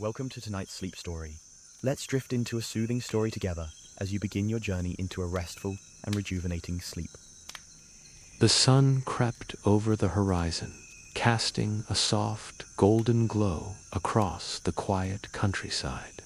Welcome to tonight's sleep story. Let's drift into a soothing story together as you begin your journey into a restful and rejuvenating sleep. The sun crept over the horizon, casting a soft, golden glow across the quiet countryside.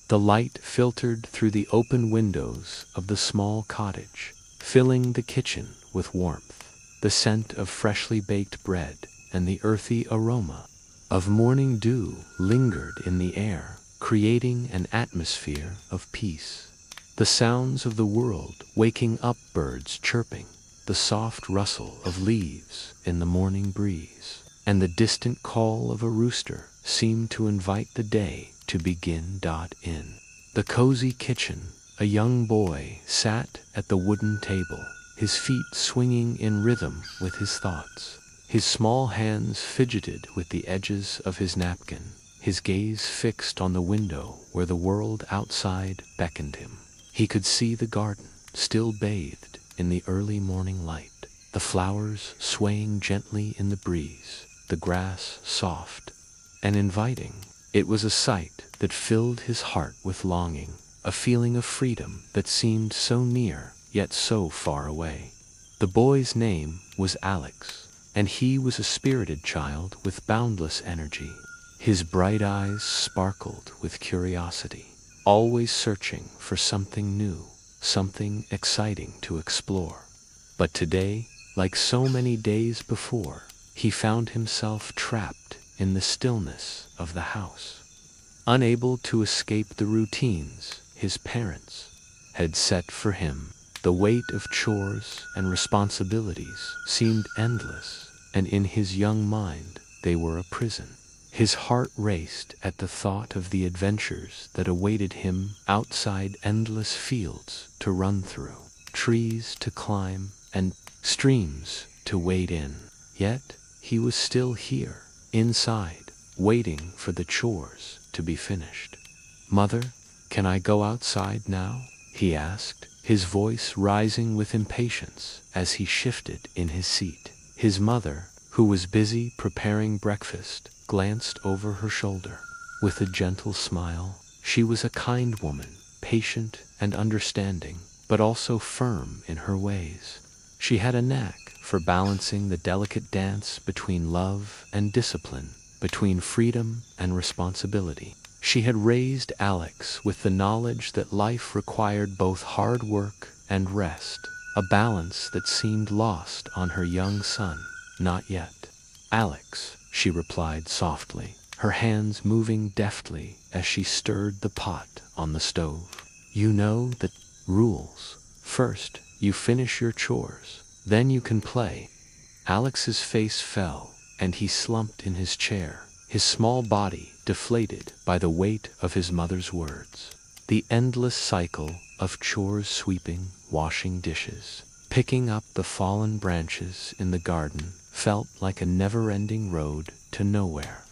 The light filtered through the open windows of the small cottage, filling the kitchen with warmth. The scent of freshly baked bread and the earthy aroma of morning dew lingered in the air, creating an atmosphere of peace. The sounds of the world waking up, birds chirping, the soft rustle of leaves in the morning breeze, and the distant call of a rooster seemed to invite the day to begin. In the cozy kitchen, a young boy sat at the wooden table, his feet swinging in rhythm with his thoughts. His small hands fidgeted with the edges of his napkin, his gaze fixed on the window where the world outside beckoned him. He could see the garden, still bathed in the early morning light, the flowers swaying gently in the breeze, the grass soft and inviting. It was a sight that filled his heart with longing, a feeling of freedom that seemed so near yet so far away. The boy's name was Alex, and he was a spirited child with boundless energy. His bright eyes sparkled with curiosity, always searching for something new, something exciting to explore. But today, like so many days before, he found himself trapped in the stillness of the house. Unable to escape the routines his parents had set for him, the weight of chores and responsibilities seemed endless, and in his young mind they were a prison. His heart raced at the thought of the adventures that awaited him outside, endless fields to run through, trees to climb, and streams to wade in. Yet he was still here, inside, waiting for the chores to be finished. "Mother, can I go outside now?" he asked, his voice rising with impatience as he shifted in his seat. His mother, who was busy preparing breakfast, glanced over her shoulder. With a gentle smile, she was a kind woman, patient and understanding, but also firm in her ways. She had a knack for balancing the delicate dance between love and discipline, between freedom and responsibility. She had raised Alex with the knowledge that life required both hard work and rest, a balance that seemed lost on her young son. "Not yet, Alex," she replied softly, her hands moving deftly as she stirred the pot on the stove. "You know the rules. First, you finish your chores, then you can play." Alex's face fell, and he slumped in his chair, his small body deflated by the weight of his mother's words. The endless cycle of chores, sweeping, washing dishes, picking up the fallen branches in the garden, felt like a never-ending road to nowhere.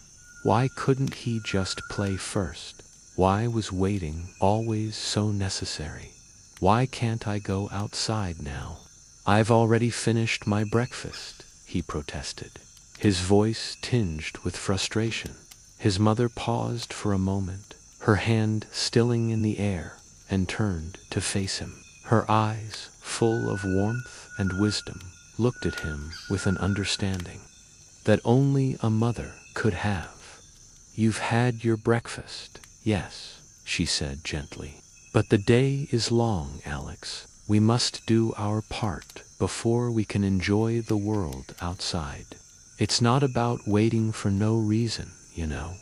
Why couldn't he just play first? Why was waiting always so necessary? "Why can't I go outside now? I've already finished my breakfast," he protested, his voice tinged with frustration. His mother paused for a moment, her hand stilling in the air, and turned to face him. Her eyes, full of warmth and wisdom, looked at him with an understanding that only a mother could have. "You've had your breakfast, yes," she said gently. "But the day is long, Alex. We must do our part before we can enjoy the world outside. It's not about waiting for no reason, you know.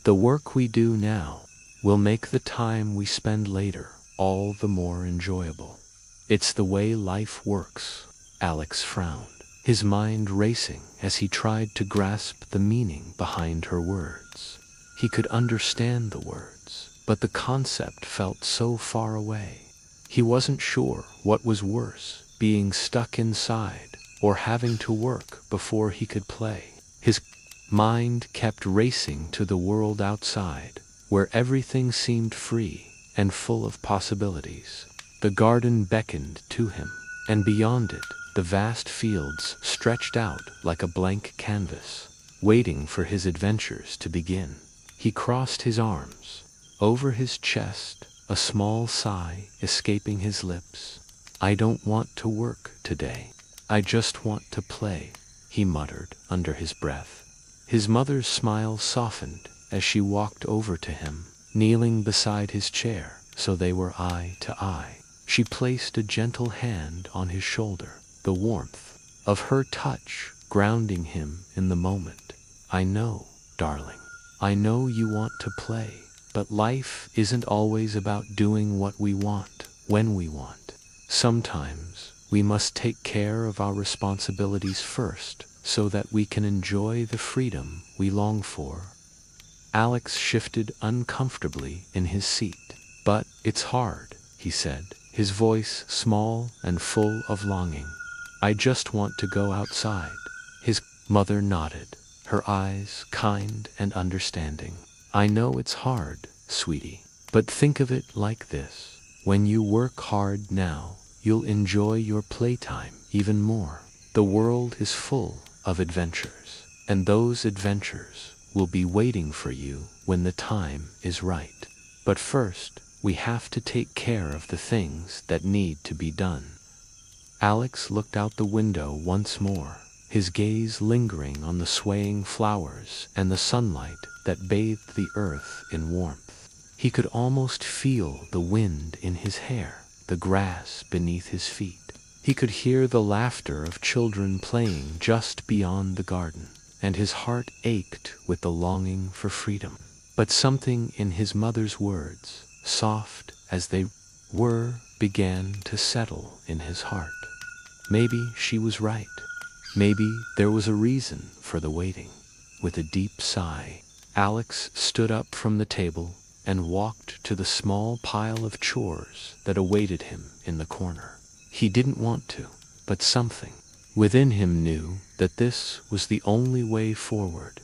The work we do now will make the time we spend later all the more enjoyable. It's the way life works." Alex frowned, his mind racing as he tried to grasp the meaning behind her words. He could understand the words, but the concept felt so far away. He wasn't sure what was worse, being stuck inside or having to work before he could play. His mind kept racing to the world outside, where everything seemed free and full of possibilities. The garden beckoned to him, and beyond it, the vast fields stretched out like a blank canvas, waiting for his adventures to begin. He crossed his arms over his chest, a small sigh escaping his lips. "I don't want to work today. I just want to play," he muttered under his breath. His mother's smile softened as she walked over to him, kneeling beside his chair so they were eye to eye. She placed a gentle hand on his shoulder, the warmth of her touch grounding him in the moment. "I know, darling. I know you want to play, but life isn't always about doing what we want, when we want. Sometimes we must take care of our responsibilities first so that we can enjoy the freedom we long for." Alex shifted uncomfortably in his seat. "But it's hard," he said, his voice small and full of longing. "I just want to go outside." His mother nodded, her eyes kind and understanding. "I know it's hard, sweetie, but think of it like this. When you work hard now, you'll enjoy your playtime even more. The world is full of adventures, and those adventures will be waiting for you when the time is right. But first, we have to take care of the things that need to be done." Alex looked out the window once more, his gaze lingering on the swaying flowers and the sunlight that bathed the earth in warmth. He could almost feel the wind in his hair, the grass beneath his feet. He could hear the laughter of children playing just beyond the garden, and his heart ached with the longing for freedom. But something in his mother's words, soft as they were, began to settle in his heart. Maybe she was right. Maybe there was a reason for the waiting. With a deep sigh, Alex stood up from the table and walked to the small pile of chores that awaited him in the corner. He didn't want to, but something within him knew that this was the only way forward.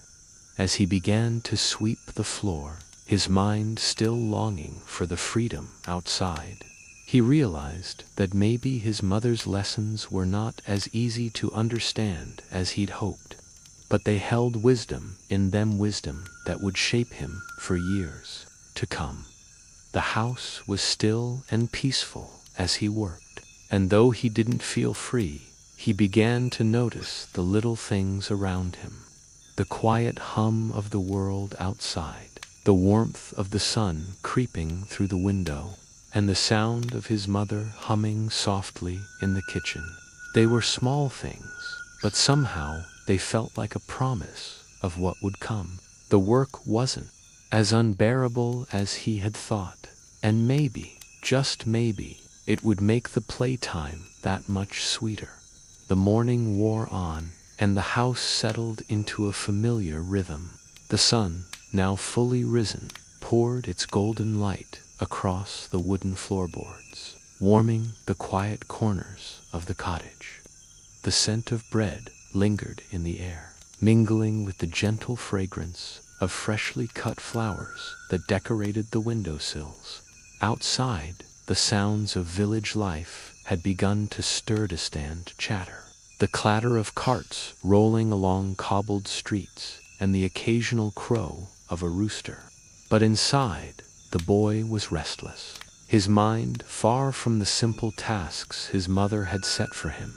As he began to sweep the floor, his mind still longing for the freedom outside, he realized that maybe his mother's lessons were not as easy to understand as he'd hoped, but they held wisdom in them, wisdom that would shape him for years to come. The house was still and peaceful as he worked, and though he didn't feel free, he began to notice the little things around him. The quiet hum of the world outside, the warmth of the sun creeping through the window, and the sound of his mother humming softly in the kitchen. They were small things, but somehow they felt like a promise of what would come. The work wasn't as unbearable as he had thought, and maybe, just maybe, it would make the playtime that much sweeter. The morning wore on, and the house settled into a familiar rhythm. The sun, now fully risen, poured its golden light across the wooden floorboards, warming the quiet corners of the cottage. The scent of bread lingered in the air, mingling with the gentle fragrance of freshly cut flowers that decorated the windowsills. Outside, the sounds of village life had begun to stir to stand chatter. The clatter of carts rolling along cobbled streets and the occasional crow of a rooster. But inside, the boy was restless, his mind far from the simple tasks his mother had set for him.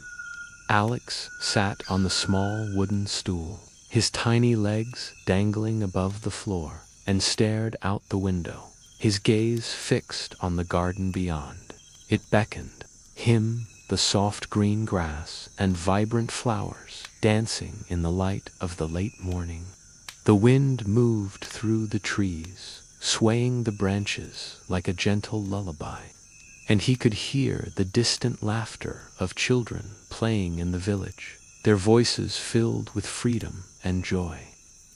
Alex sat on the small wooden stool, his tiny legs dangling above the floor, and stared out the window, his gaze fixed on the garden beyond. It beckoned him, the soft green grass and vibrant flowers dancing in the light of the late morning. The wind moved through the trees, swaying the branches like a gentle lullaby, and he could hear the distant laughter of children playing in the village, their voices filled with freedom and joy.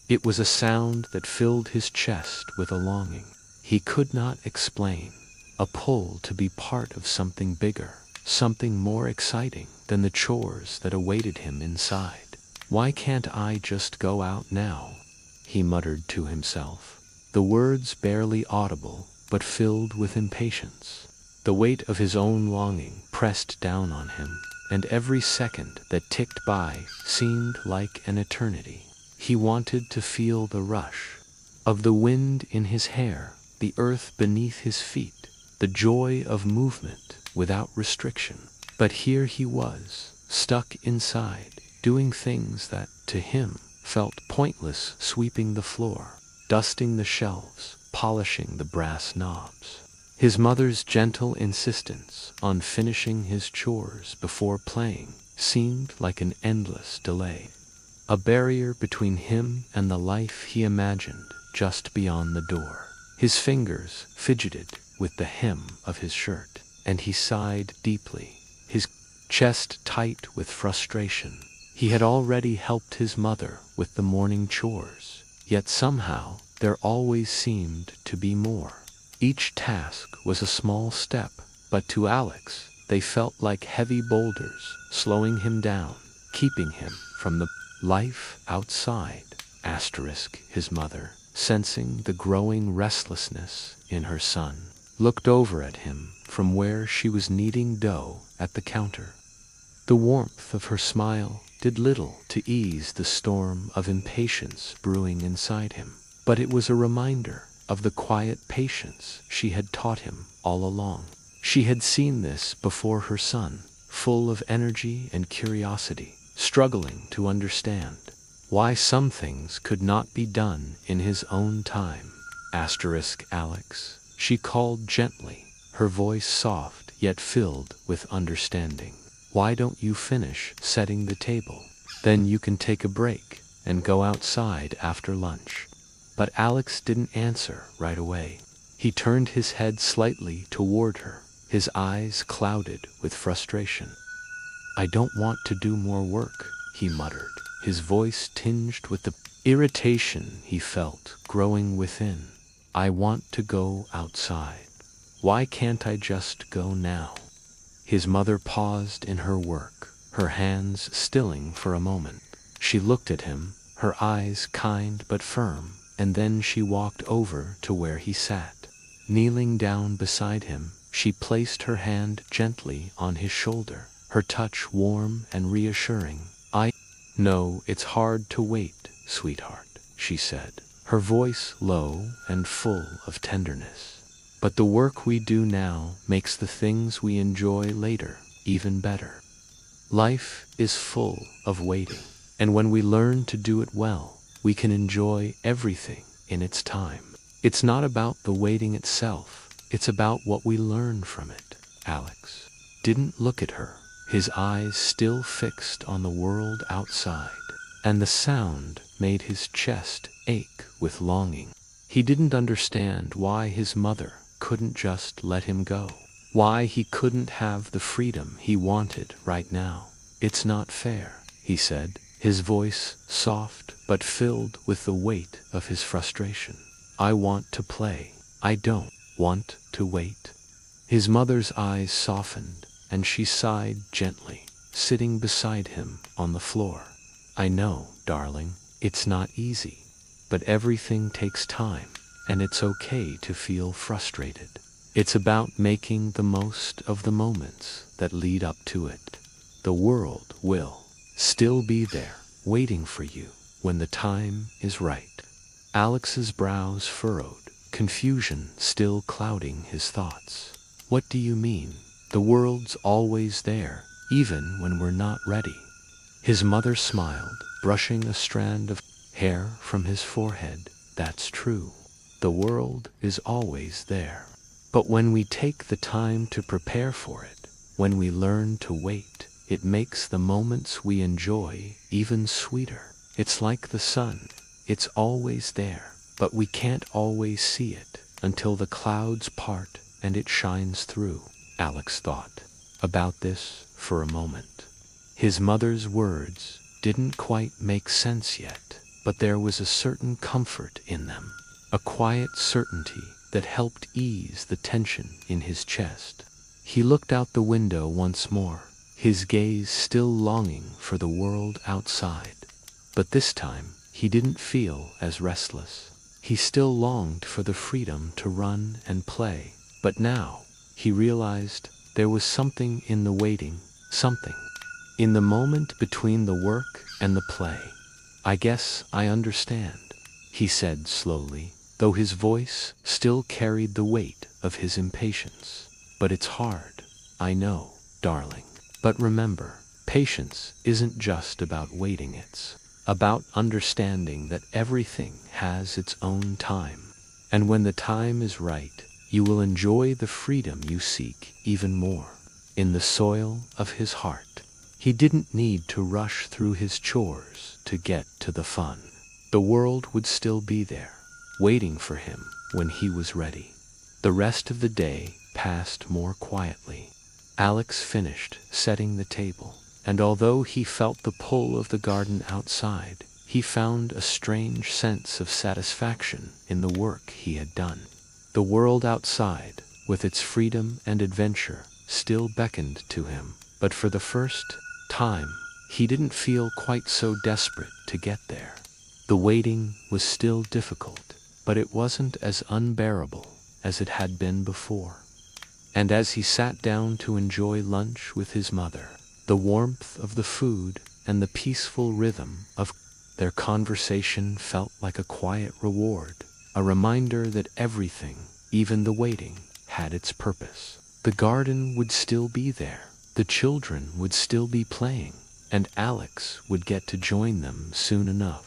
It was a sound that filled his chest with a longing he could not explain, a pull to be part of something bigger, something more exciting than the chores that awaited him inside. "Why can't I just go out now?" he muttered to himself, the words barely audible but filled with impatience. The weight of his own longing pressed down on him, and every second that ticked by seemed like an eternity. He wanted to feel the rush of the wind in his hair, the earth beneath his feet, the joy of movement without restriction. But here he was, stuck inside, doing things that, to him, felt pointless, sweeping the floor, dusting the shelves, polishing the brass knobs. His mother's gentle insistence on finishing his chores before playing seemed like an endless delay, a barrier between him and the life he imagined just beyond the door. His fingers fidgeted with the hem of his shirt, and he sighed deeply, his chest tight with frustration. He had already helped his mother with the morning chores, yet somehow there always seemed to be more. Each task was a small step, but to Alex, they felt like heavy boulders, slowing him down, keeping him from the life outside. His mother, sensing the growing restlessness in her son, looked over at him from where she was kneading dough at the counter. The warmth of her smile did little to ease the storm of impatience brewing inside him, but it was a reminder of the quiet patience she had taught him all along. She had seen this before her son, full of energy and curiosity, struggling to understand why some things could not be done in his own time. Alex, she called gently, her voice soft yet filled with understanding. Why don't you finish setting the table? Then you can take a break and go outside after lunch. But Alex didn't answer right away. He turned his head slightly toward her, his eyes clouded with frustration. I don't want to do more work, he muttered, his voice tinged with the irritation he felt growing within. I want to go outside. Why can't I just go now? His mother paused in her work, her hands stilling for a moment. She looked at him, her eyes kind but firm, and then she walked over to where he sat. Kneeling down beside him, she placed her hand gently on his shoulder, her touch warm and reassuring. I know it's hard to wait, sweetheart, she said, her voice low and full of tenderness. But the work we do now makes the things we enjoy later even better. Life is full of waiting, and when we learn to do it well, we can enjoy everything in its time. It's not about the waiting itself, it's about what we learn from it. Alex didn't look at her, his eyes still fixed on the world outside, and the sound made his chest ache with longing. He didn't understand why his mother couldn't just let him go, why he couldn't have the freedom he wanted right now. It's not fair, he said, his voice soft but filled with the weight of his frustration. I want to play. I don't want to wait. His mother's eyes softened, and she sighed gently, sitting beside him on the floor. I know, darling, it's not easy, but everything takes time, and it's okay to feel frustrated. It's about making the most of the moments that lead up to it. The world will still be there, waiting for you when the time is right. Alex's brows furrowed, confusion still clouding his thoughts. What do you mean? The world's always there, even when we're not ready. His mother smiled, brushing a strand of hair from his forehead. That's true. The world is always there. But when we take the time to prepare for it, when we learn to wait, it makes the moments we enjoy even sweeter. It's like the sun. It's always there, but we can't always see it until the clouds part and it shines through. Alex thought about this for a moment. His mother's words didn't quite make sense yet, but there was a certain comfort in them, a quiet certainty that helped ease the tension in his chest. He looked out the window once more, his gaze still longing for the world outside. But this time, he didn't feel as restless. He still longed for the freedom to run and play, but now he realized there was something in the waiting, something in the moment between the work and the play. I guess I understand, he said slowly, though his voice still carried the weight of his impatience. "But it's hard, I know, darling. But remember, patience isn't just about waiting, it's about understanding that everything has its own time. And when the time is right, you will enjoy the freedom you seek even more." In the soil of his heart, he didn't need to rush through his chores to get to the fun. The world would still be there, waiting for him when he was ready. The rest of the day passed more quietly. Alex finished setting the table, and although he felt the pull of the garden outside, he found a strange sense of satisfaction in the work he had done. The world outside, with its freedom and adventure, still beckoned to him, but for the first time, he didn't feel quite so desperate to get there. The waiting was still difficult, but it wasn't as unbearable as it had been before. And as he sat down to enjoy lunch with his mother, the warmth of the food and the peaceful rhythm of their conversation felt like a quiet reward, a reminder that everything, even the waiting, had its purpose. The garden would still be there, the children would still be playing, and Alex would get to join them soon enough.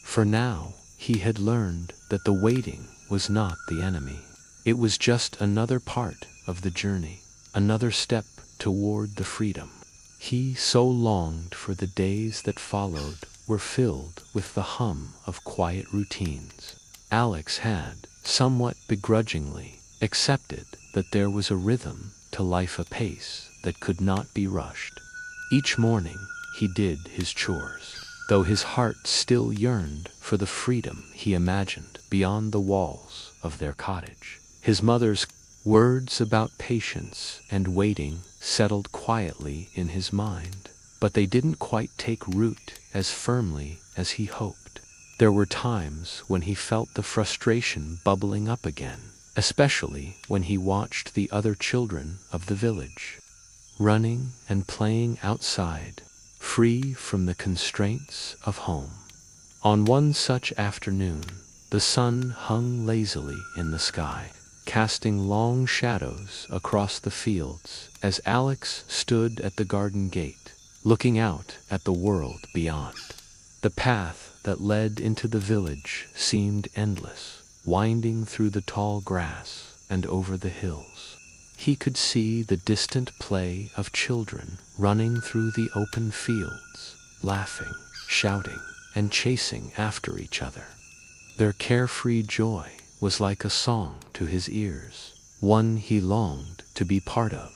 For now, he had learned that the waiting was not the enemy. It was just another part of the journey, another step toward the freedom he so longed for. The days that followed were filled with the hum of quiet routines. Alex had, somewhat begrudgingly, accepted that there was a rhythm to life, a pace that could not be rushed. Each morning he did his chores, though his heart still yearned for the freedom he imagined beyond the walls of their cottage. His mother's words about patience and waiting settled quietly in his mind, but they didn't quite take root as firmly as he hoped. There were times when he felt the frustration bubbling up again, especially when he watched the other children of the village, running and playing outside, free from the constraints of home. On one such afternoon, the sun hung lazily in the sky, casting long shadows across the fields as Alex stood at the garden gate, looking out at the world beyond. The path that led into the village seemed endless, winding through the tall grass and over the hills. He could see the distant play of children running through the open fields, laughing, shouting, and chasing after each other. Their carefree joy was like a song to his ears, one he longed to be part of.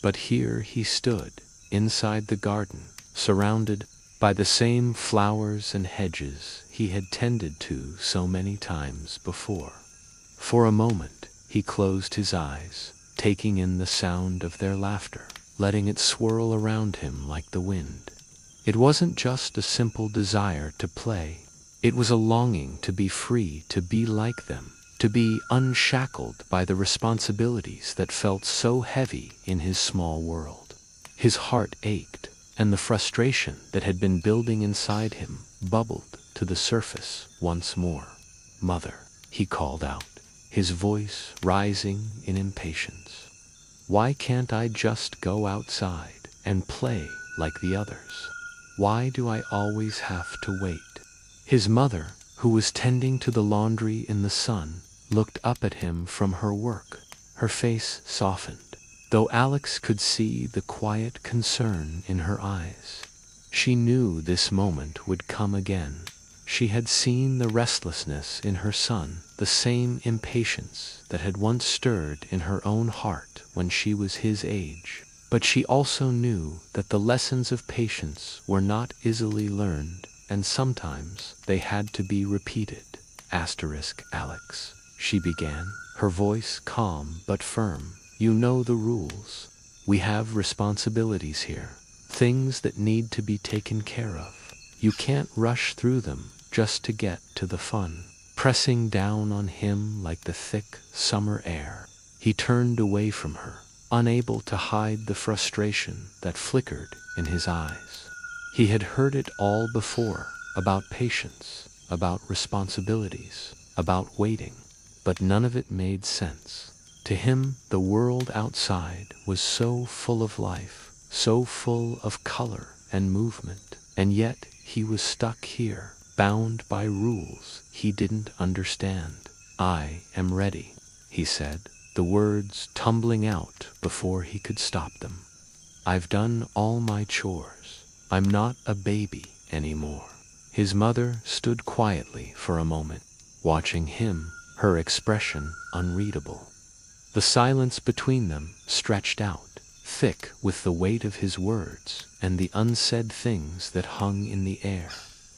But here he stood, inside the garden, surrounded by the same flowers and hedges he had tended to so many times before. For a moment, he closed his eyes, taking in the sound of their laughter, letting it swirl around him like the wind. It wasn't just a simple desire to play. It was a longing to be free, to be like them, to be unshackled by the responsibilities that felt so heavy in his small world. His heart ached, and the frustration that had been building inside him bubbled to the surface once more. "Mother," he called out, his voice rising in impatience. "Why can't I just go outside and play like the others? Why do I always have to wait?" His mother, who was tending to the laundry in the sun, looked up at him from her work. Her face softened, though Alex could see the quiet concern in her eyes. She knew this moment would come again. She had seen the restlessness in her son, the same impatience that had once stirred in her own heart when she was his age. But she also knew that the lessons of patience were not easily learned, and sometimes they had to be repeated. Alex, she began, her voice calm but firm. "You know the rules. We have responsibilities here, things that need to be taken care of. You can't rush through them just to get to the fun." Pressing down on him like the thick summer air, he turned away from her, unable to hide the frustration that flickered in his eyes. He had heard it all before, about patience, about responsibilities, about waiting. but none of it made sense. To him, the world outside was so full of life, so full of color and movement, and yet he was stuck here, bound by rules he didn't understand. "I am ready," he said, the words tumbling out before he could stop them. "I've done all my chores. I'm not a baby anymore." His mother stood quietly for a moment, watching him, her expression unreadable. The silence between them stretched out, thick with the weight of his words and the unsaid things that hung in the air.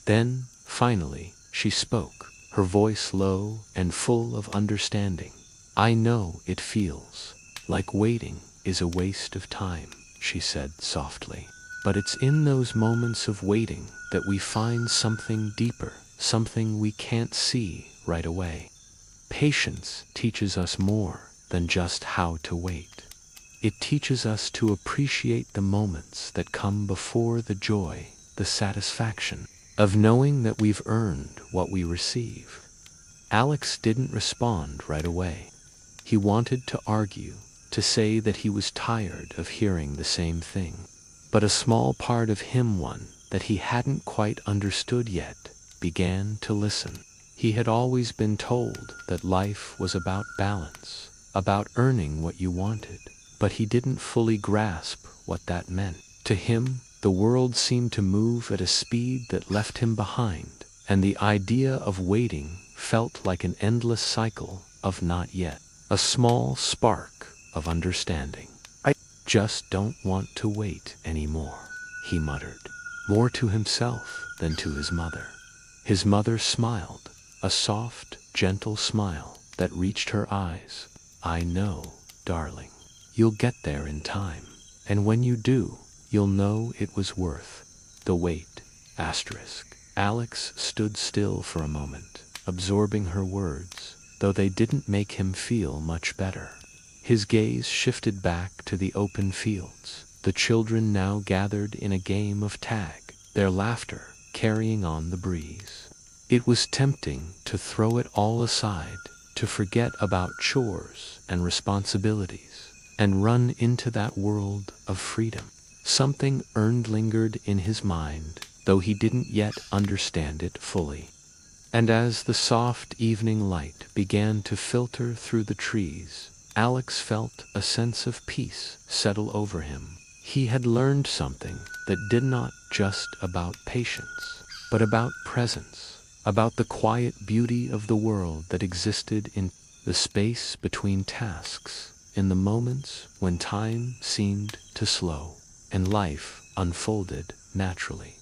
Then, finally, she spoke, her voice low and full of understanding. "I know it feels like waiting is a waste of time," she said softly. "But it's in those moments of waiting that we find something deeper, something we can't see right away. Patience teaches us more than just how to wait. It teaches us to appreciate the moments that come before the joy, the satisfaction of knowing that we've earned what we receive." Alex didn't respond right away. He wanted to argue, to say that he was tired of hearing the same thing. But a small part of him, one that he hadn't quite understood yet, began to listen. He had always been told that life was about balance, about earning what you wanted, but he didn't fully grasp what that meant. To him, the world seemed to move at a speed that left him behind, and the idea of waiting felt like an endless cycle of not yet. A small spark of understanding. "I just don't want to wait anymore," he muttered, more to himself than to his mother. His mother smiled, a soft, gentle smile that reached her eyes. "I know, darling. You'll get there in time. And when you do, you'll know it was worth the wait." Alex stood still for a moment, absorbing her words, though they didn't make him feel much better. His gaze shifted back to the open fields, the children now gathered in a game of tag, their laughter carrying on the breeze. It was tempting to throw it all aside, to forget about chores and responsibilities, and run into that world of freedom. Something earned lingered in his mind, though he didn't yet understand it fully. And as the soft evening light began to filter through the trees, Alex felt a sense of peace settle over him. He had learned something that did not just about patience, but about presence, about the quiet beauty of the world that existed in the space between tasks, in the moments when time seemed to slow, and life unfolded naturally.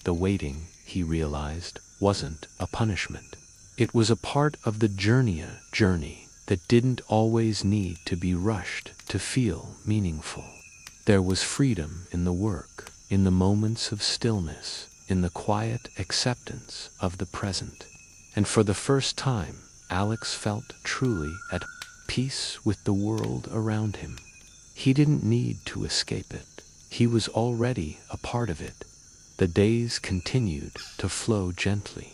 The waiting, he realized, wasn't a punishment. It was a part of the journey that didn't always need to be rushed to feel meaningful. There was freedom in the work, in the moments of stillness, in the quiet acceptance of the present. And for the first time, Alex felt truly at peace with the world around him. He didn't need to escape it. He was already a part of it. The days continued to flow gently,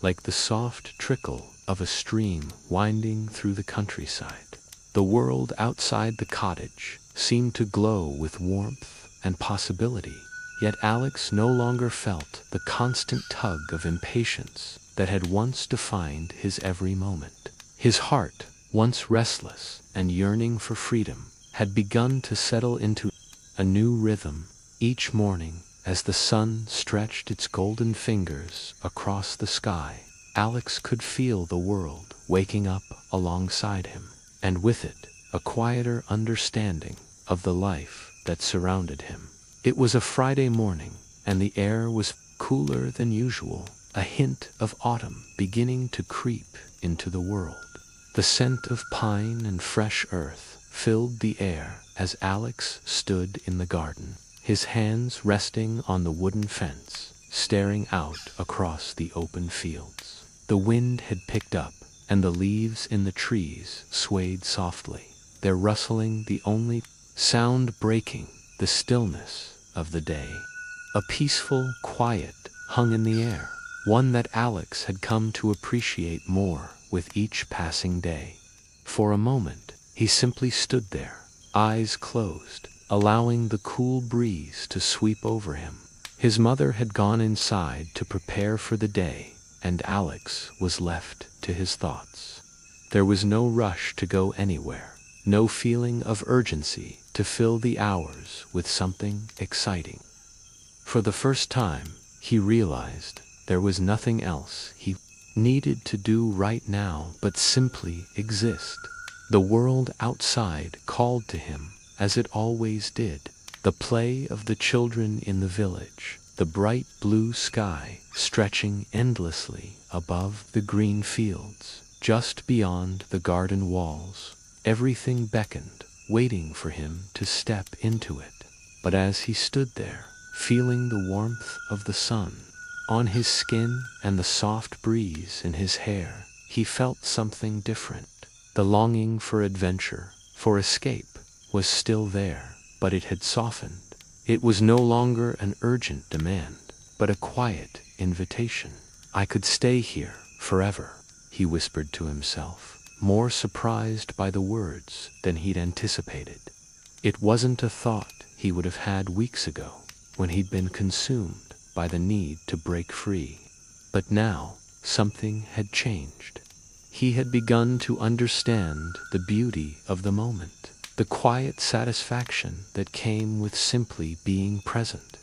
like the soft trickle of a stream winding through the countryside. The world outside the cottage seemed to glow with warmth and possibility, yet Alex no longer felt the constant tug of impatience that had once defined his every moment. His heart, once restless and yearning for freedom, had begun to settle into a new rhythm. Each morning, as the sun stretched its golden fingers across the sky, Alex could feel the world waking up alongside him, and with it, a quieter understanding of the life that surrounded him. It was a Friday morning, and the air was cooler than usual, a hint of autumn beginning to creep into the world. The scent of pine and fresh earth filled the air as Alex stood in the garden, his hands resting on the wooden fence, staring out across the open fields. The wind had picked up, and the leaves in the trees swayed softly, their rustling the only sound breaking the stillness of the day. A peaceful quiet hung in the air, one that Alex had come to appreciate more with each passing day. For a moment, he simply stood there, eyes closed, allowing the cool breeze to sweep over him. His mother had gone inside to prepare for the day, and Alex was left to his thoughts. There was no rush to go anywhere, no feeling of urgency to fill the hours with something exciting. For the first time, he realized there was nothing else he needed to do right now but simply exist. The world outside called to him, as it always did. The play of the children in the village, the bright blue sky stretching endlessly above the green fields, just beyond the garden walls. Everything beckoned, waiting for him to step into it. But as he stood there, feeling the warmth of the sun on his skin and the soft breeze in his hair, he felt something different. The longing for adventure, for escape, was still there, but it had softened. It was no longer an urgent demand, but a quiet invitation. "I could stay here forever," he whispered to himself, more surprised by the words than he'd anticipated. It wasn't a thought he would have had weeks ago, when he'd been consumed by the need to break free. But now, something had changed. He had begun to understand the beauty of the moment, the quiet satisfaction that came with simply being present.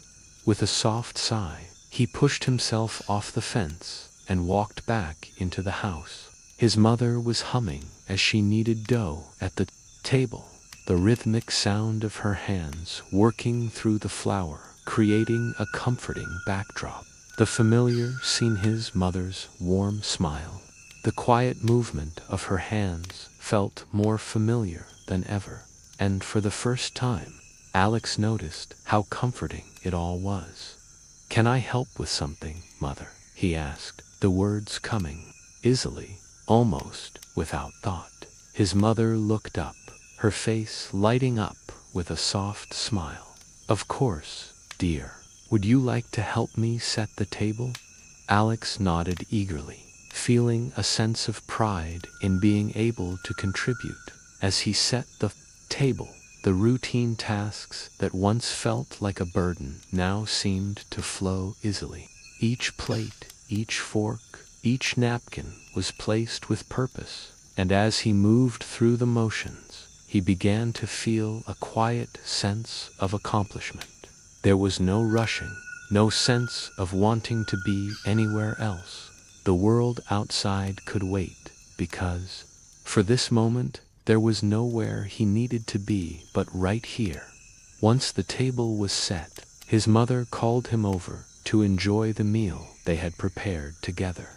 With a soft sigh, he pushed himself off the fence and walked back into the house. His mother was humming as she kneaded dough at the table, the rhythmic sound of her hands working through the flour, creating a comforting backdrop. The familiar seen his mother's warm smile. The quiet movement of her hands felt more familiar than ever, and for the first time, Alex noticed how comforting it all was. "Can I help with something, Mother?" he asked, the words coming easily, almost without thought. His mother looked up, her face lighting up with a soft smile. "Of course, dear. Would you like to help me set the table?" Alex nodded eagerly, feeling a sense of pride in being able to contribute. As he set the table, the routine tasks that once felt like a burden now seemed to flow easily. Each plate, each fork, each napkin was placed with purpose, and as he moved through the motions, he began to feel a quiet sense of accomplishment. There was no rushing, no sense of wanting to be anywhere else. The world outside could wait, because, for this moment, there was nowhere he needed to be but right here. Once the table was set, his mother called him over to enjoy the meal they had prepared together.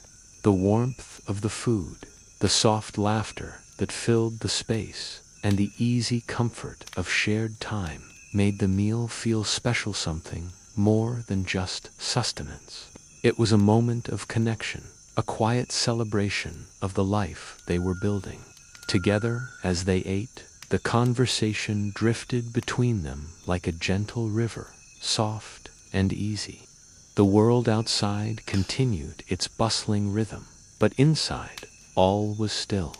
The warmth of the food, the soft laughter that filled the space, and the easy comfort of shared time made the meal feel special, something more than just sustenance. It was a moment of connection, a quiet celebration of the life they were building. Together, as they ate, the conversation drifted between them like a gentle river, soft and easy. The world outside continued its bustling rhythm, but inside, all was still.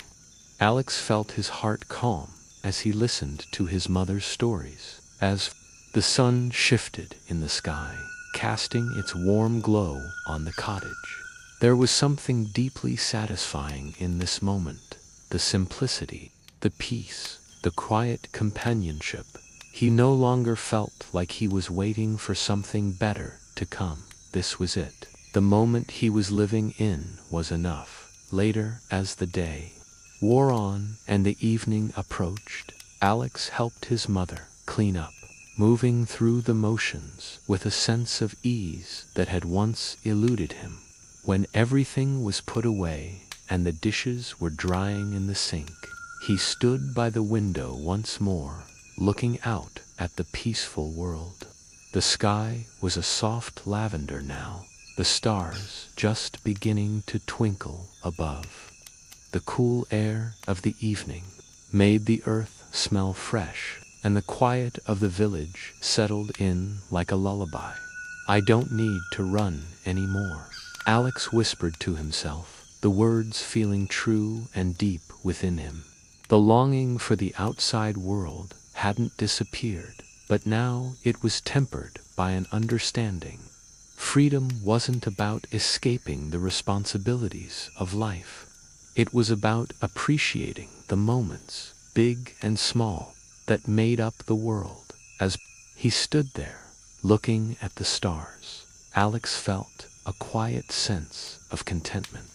Alex felt his heart calm as he listened to his mother's stories, as the sun shifted in the sky, casting its warm glow on the cottage. There was something deeply satisfying in this moment, the simplicity, the peace, the quiet companionship. He no longer felt like he was waiting for something better to come. This was it. The moment he was living in was enough. Later, as the day wore on and the evening approached, Alex helped his mother clean up, moving through the motions with a sense of ease that had once eluded him. When everything was put away and the dishes were drying in the sink, he stood by the window once more, looking out at the peaceful world. The sky was a soft lavender now, the stars just beginning to twinkle above. The cool air of the evening made the earth smell fresh, and the quiet of the village settled in like a lullaby. "I don't need to run anymore," Alex whispered to himself, the words feeling true and deep within him. The longing for the outside world hadn't disappeared, but now it was tempered by an understanding. Freedom wasn't about escaping the responsibilities of life. It was about appreciating the moments, big and small, that made up the world. As he stood there, looking at the stars, Alex felt a quiet sense of contentment.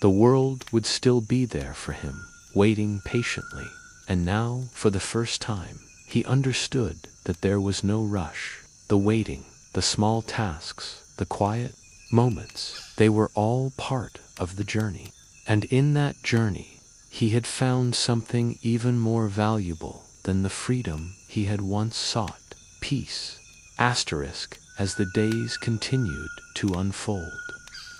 The world would still be there for him, waiting patiently, and now, for the first time, he understood that there was no rush. The waiting, the small tasks, the quiet moments, they were all part of the journey. And in that journey, he had found something even more valuable than the freedom he had once sought: peace. As the days continued to unfold,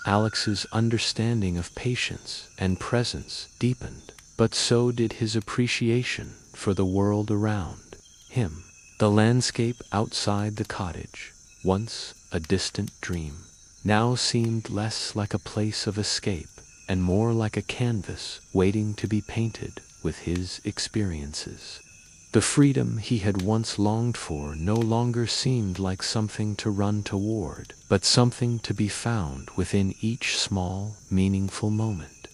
Alex's understanding of patience and presence deepened, but so did his appreciation for the world around him. The landscape outside the cottage, once a distant dream, now seemed less like a place of escape and more like a canvas waiting to be painted with his experiences. The freedom he had once longed for no longer seemed like something to run toward, but something to be found within each small, meaningful moment.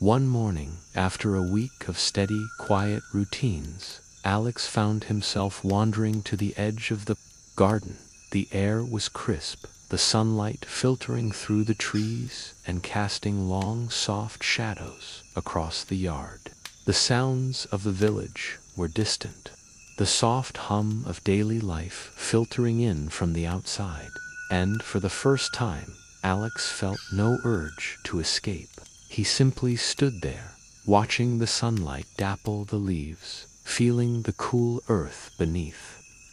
One morning, after a week of steady, quiet routines, Alex found himself wandering to the edge of the garden. The air was crisp, the sunlight filtering through the trees and casting long, soft shadows across the yard. The sounds of the village were distant, the soft hum of daily life filtering in from the outside, and for the first time, Alex felt no urge to escape. He simply stood there, watching the sunlight dapple the leaves, feeling the cool earth beneath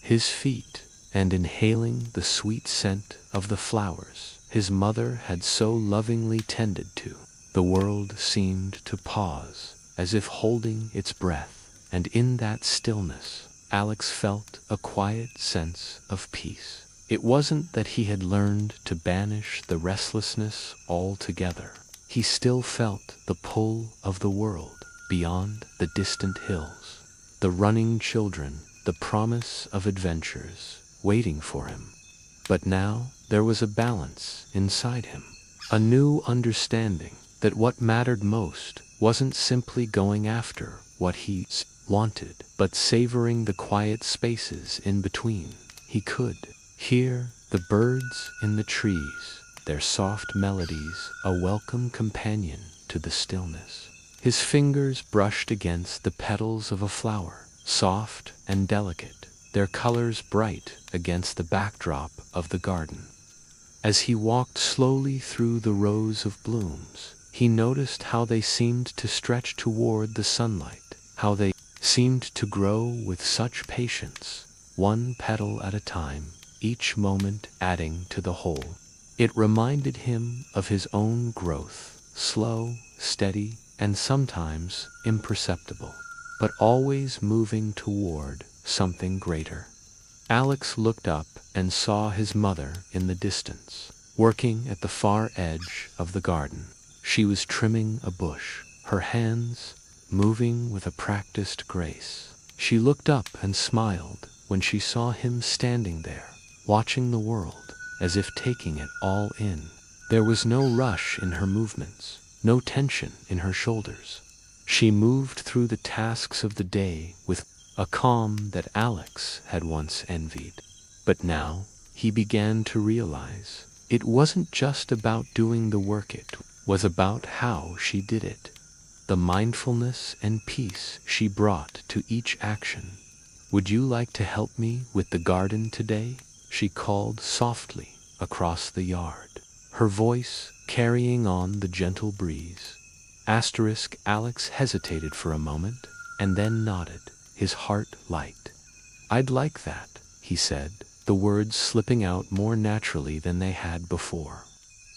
his feet, and inhaling the sweet scent of the flowers his mother had so lovingly tended to. The world seemed to pause, as if holding its breath, and in that stillness, Alex felt a quiet sense of peace. It wasn't that he had learned to banish the restlessness altogether. He still felt the pull of the world beyond the distant hills, the running children, the promise of adventures waiting for him. But now there was a balance inside him, a new understanding that what mattered most wasn't simply going after what he wanted, but savoring the quiet spaces in between. He could hear the birds in the trees, their soft melodies a welcome companion to the stillness. His fingers brushed against the petals of a flower, soft and delicate, their colors bright against the backdrop of the garden. As he walked slowly through the rows of blooms, he noticed how they seemed to stretch toward the sunlight, how they seemed to grow with such patience, one petal at a time, each moment adding to the whole. It reminded him of his own growth, slow, steady, and sometimes imperceptible, but always moving toward something greater. Alex looked up and saw his mother in the distance, working at the far edge of the garden. She was trimming a bush, her hands moving with a practiced grace. She looked up and smiled when she saw him standing there, watching the world, as if taking it all in. There was no rush in her movements, no tension in her shoulders. She moved through the tasks of the day with a calm that Alex had once envied. But now he began to realize it wasn't just about doing the work, it was about how she did it, the mindfulness and peace she brought to each action. "Would you like to help me with the garden today?" she called softly across the yard, her voice carrying on the gentle breeze. Alex hesitated for a moment and then nodded, his heart light. "I'd like that," he said, the words slipping out more naturally than they had before.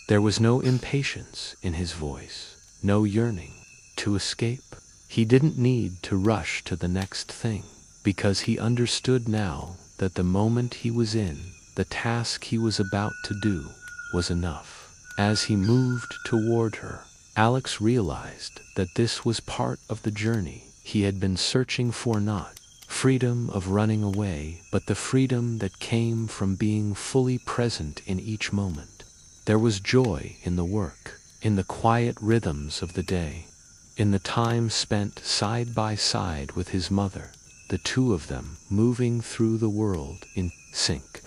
There was no impatience in his voice, no yearning to escape. He didn't need to rush to the next thing, because he understood now that the moment he was in, the task he was about to do, was enough. As he moved toward her, Alex realized that this was part of the journey he had been searching for, not freedom of running away, but the freedom that came from being fully present in each moment. There was joy in the work, in the quiet rhythms of the day, in the time spent side by side with his mother, the two of them moving through the world in sync.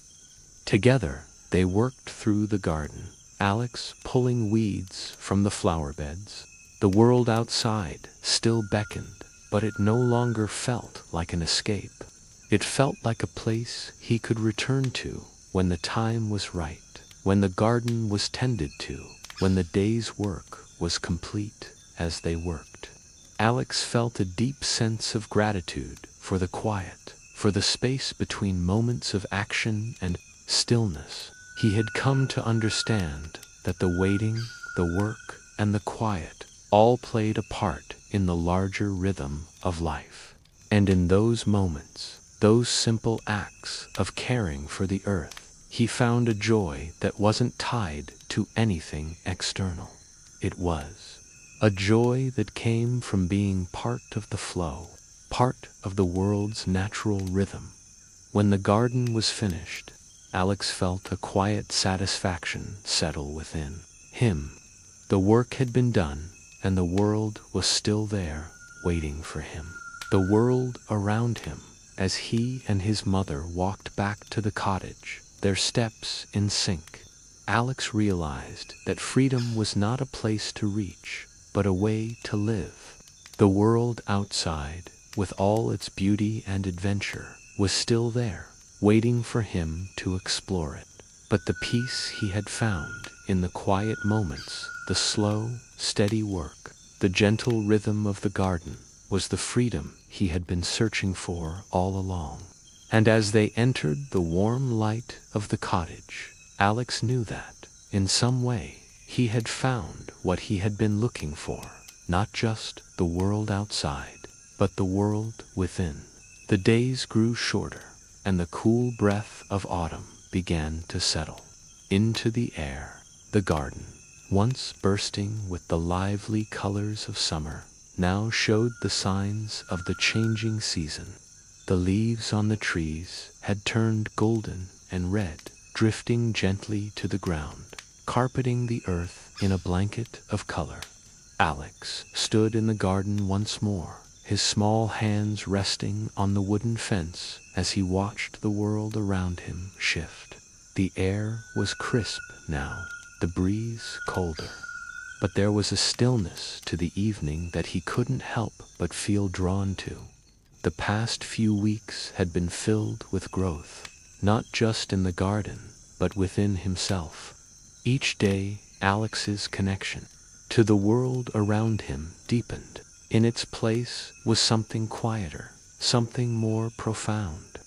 Together, they worked through the garden, Alex pulling weeds from the flower beds. The world outside still beckoned, but it no longer felt like an escape. It felt like a place he could return to when the time was right, when the garden was tended to, when the day's work was complete. As they worked, Alex felt a deep sense of gratitude for the quiet, for the space between moments of action and stillness. He had come to understand that the waiting, the work, and the quiet all played a part in the larger rhythm of life. And in those moments, those simple acts of caring for the earth, he found a joy that wasn't tied to anything external. It was a joy that came from being part of the flow, part of the world's natural rhythm. When the garden was finished, Alex felt a quiet satisfaction settle within him. The work had been done, and the world was still there, waiting for him. The world around him, as he and his mother walked back to the cottage, their steps in sync. Alex realized that freedom was not a place to reach, but a way to live. The world outside, with all its beauty and adventure, was still there, waiting for him to explore it. But the peace he had found in the quiet moments, the slow, steady work, the gentle rhythm of the garden, was the freedom he had been searching for all along. And as they entered the warm light of the cottage, Alex knew that, in some way, he had found what he had been looking for, not just the world outside, but the world within. The days grew shorter, and the cool breath of autumn began to settle into the air. The garden, once bursting with the lively colors of summer, now showed the signs of the changing season. The leaves on the trees had turned golden and red, drifting gently to the ground, carpeting the earth in a blanket of color. Alex stood in the garden once more, his small hands resting on the wooden fence as he watched the world around him shift. The air was crisp now, the breeze colder, but there was a stillness to the evening that he couldn't help but feel drawn to. The past few weeks had been filled with growth, not just in the garden, but within himself. Each day, Alex's connection to the world around him deepened. In its place was something quieter, something more profound.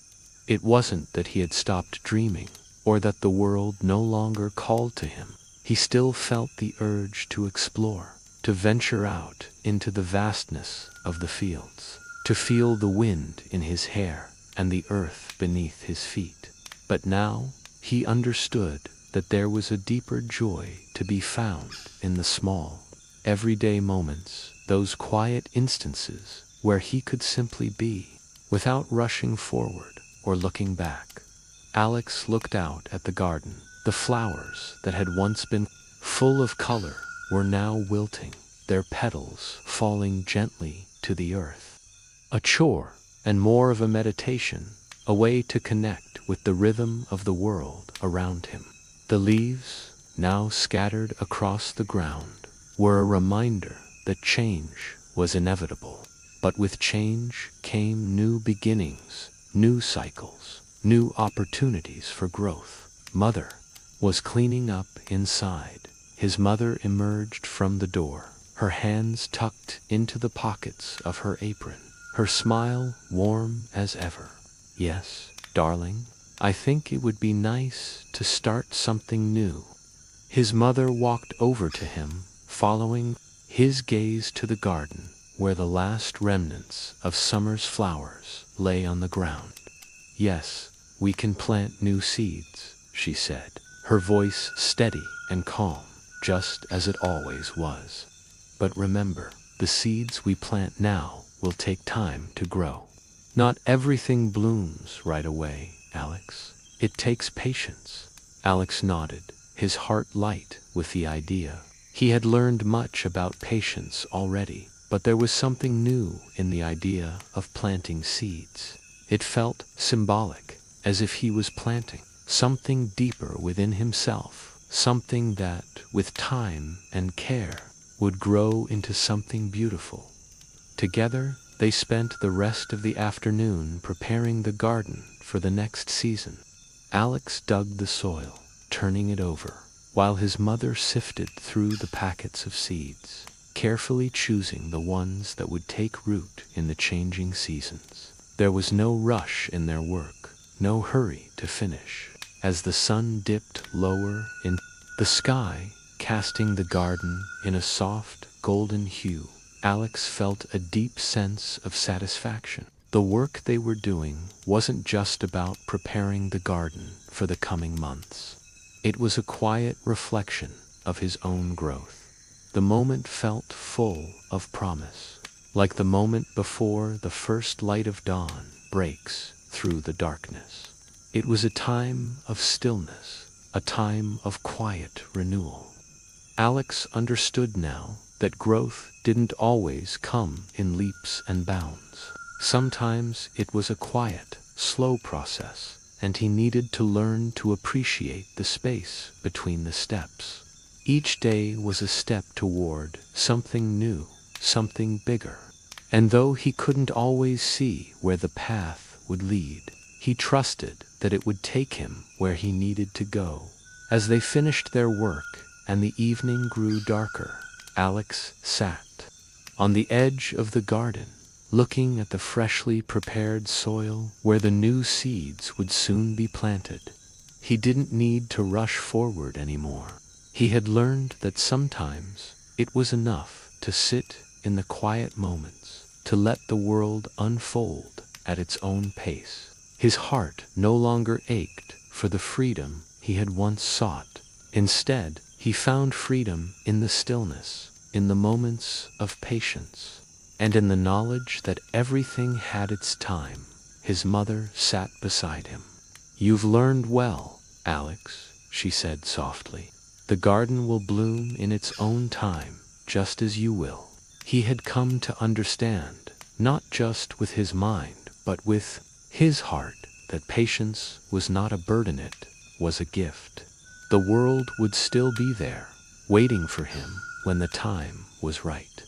It wasn't that he had stopped dreaming, or that the world no longer called to him. He still felt the urge to explore, to venture out into the vastness of the fields, to feel the wind in his hair and the earth beneath his feet. But now he understood that there was a deeper joy to be found in the small, everyday moments, those quiet instances where he could simply be, without rushing forward or looking back. Alex looked out at the garden. The flowers that had once been full of color were now wilting, their petals falling gently to the earth. A chore, and more of a meditation, a way to connect with the rhythm of the world around him. The leaves, now scattered across the ground, were a reminder that change was inevitable. But with change came new beginnings, new cycles, new opportunities for growth. Mother was cleaning up inside. His mother emerged from the door, her hands tucked into the pockets of her apron, her smile warm as ever. "Yes, darling, I think it would be nice to start something new." His mother walked over to him, following his gaze to the garden, where the last remnants of summer's flowers lay on the ground. "Yes, we can plant new seeds," she said, her voice steady and calm, just as it always was. But remember, the seeds we plant now will take time to grow. Not everything blooms right away, Alex. It takes patience. Alex nodded, his heart light with the idea. He had learned much about patience already, but there was something new in the idea of planting seeds. It felt symbolic, as if he was planting something deeper within himself, something that, with time and care, would grow into something beautiful. Together, they spent the rest of the afternoon preparing the garden for the next season. Alex dug the soil, turning it over, while his mother sifted through the packets of seeds, carefully choosing the ones that would take root in the changing seasons. There was no rush in their work, no hurry to finish. As the sun dipped lower in the sky, casting the garden in a soft, golden hue, Alex felt a deep sense of satisfaction. The work they were doing wasn't just about preparing the garden for the coming months. It was a quiet reflection of his own growth. The moment felt full of promise, like the moment before the first light of dawn breaks through the darkness. It was a time of stillness, a time of quiet renewal. Alex understood now that growth didn't always come in leaps and bounds. Sometimes it was a quiet, slow process, and he needed to learn to appreciate the space between the steps. Each day was a step toward something new, something bigger. And though he couldn't always see where the path would lead, he trusted that it would take him where he needed to go. As they finished their work and the evening grew darker, Alex sat on the edge of the garden, looking at the freshly prepared soil where the new seeds would soon be planted. He didn't need to rush forward anymore. He had learned that sometimes it was enough to sit in the quiet moments, to let the world unfold at its own pace. His heart no longer ached for the freedom he had once sought. Instead, he found freedom in the stillness, in the moments of patience, and in the knowledge that everything had its time. His mother sat beside him. "You've learned well, Alex," she said softly. "The garden will bloom in its own time, just as you will." He had come to understand, not just with his mind, but with his heart, that patience was not a burden, it was a gift. The world would still be there, waiting for him when the time was right.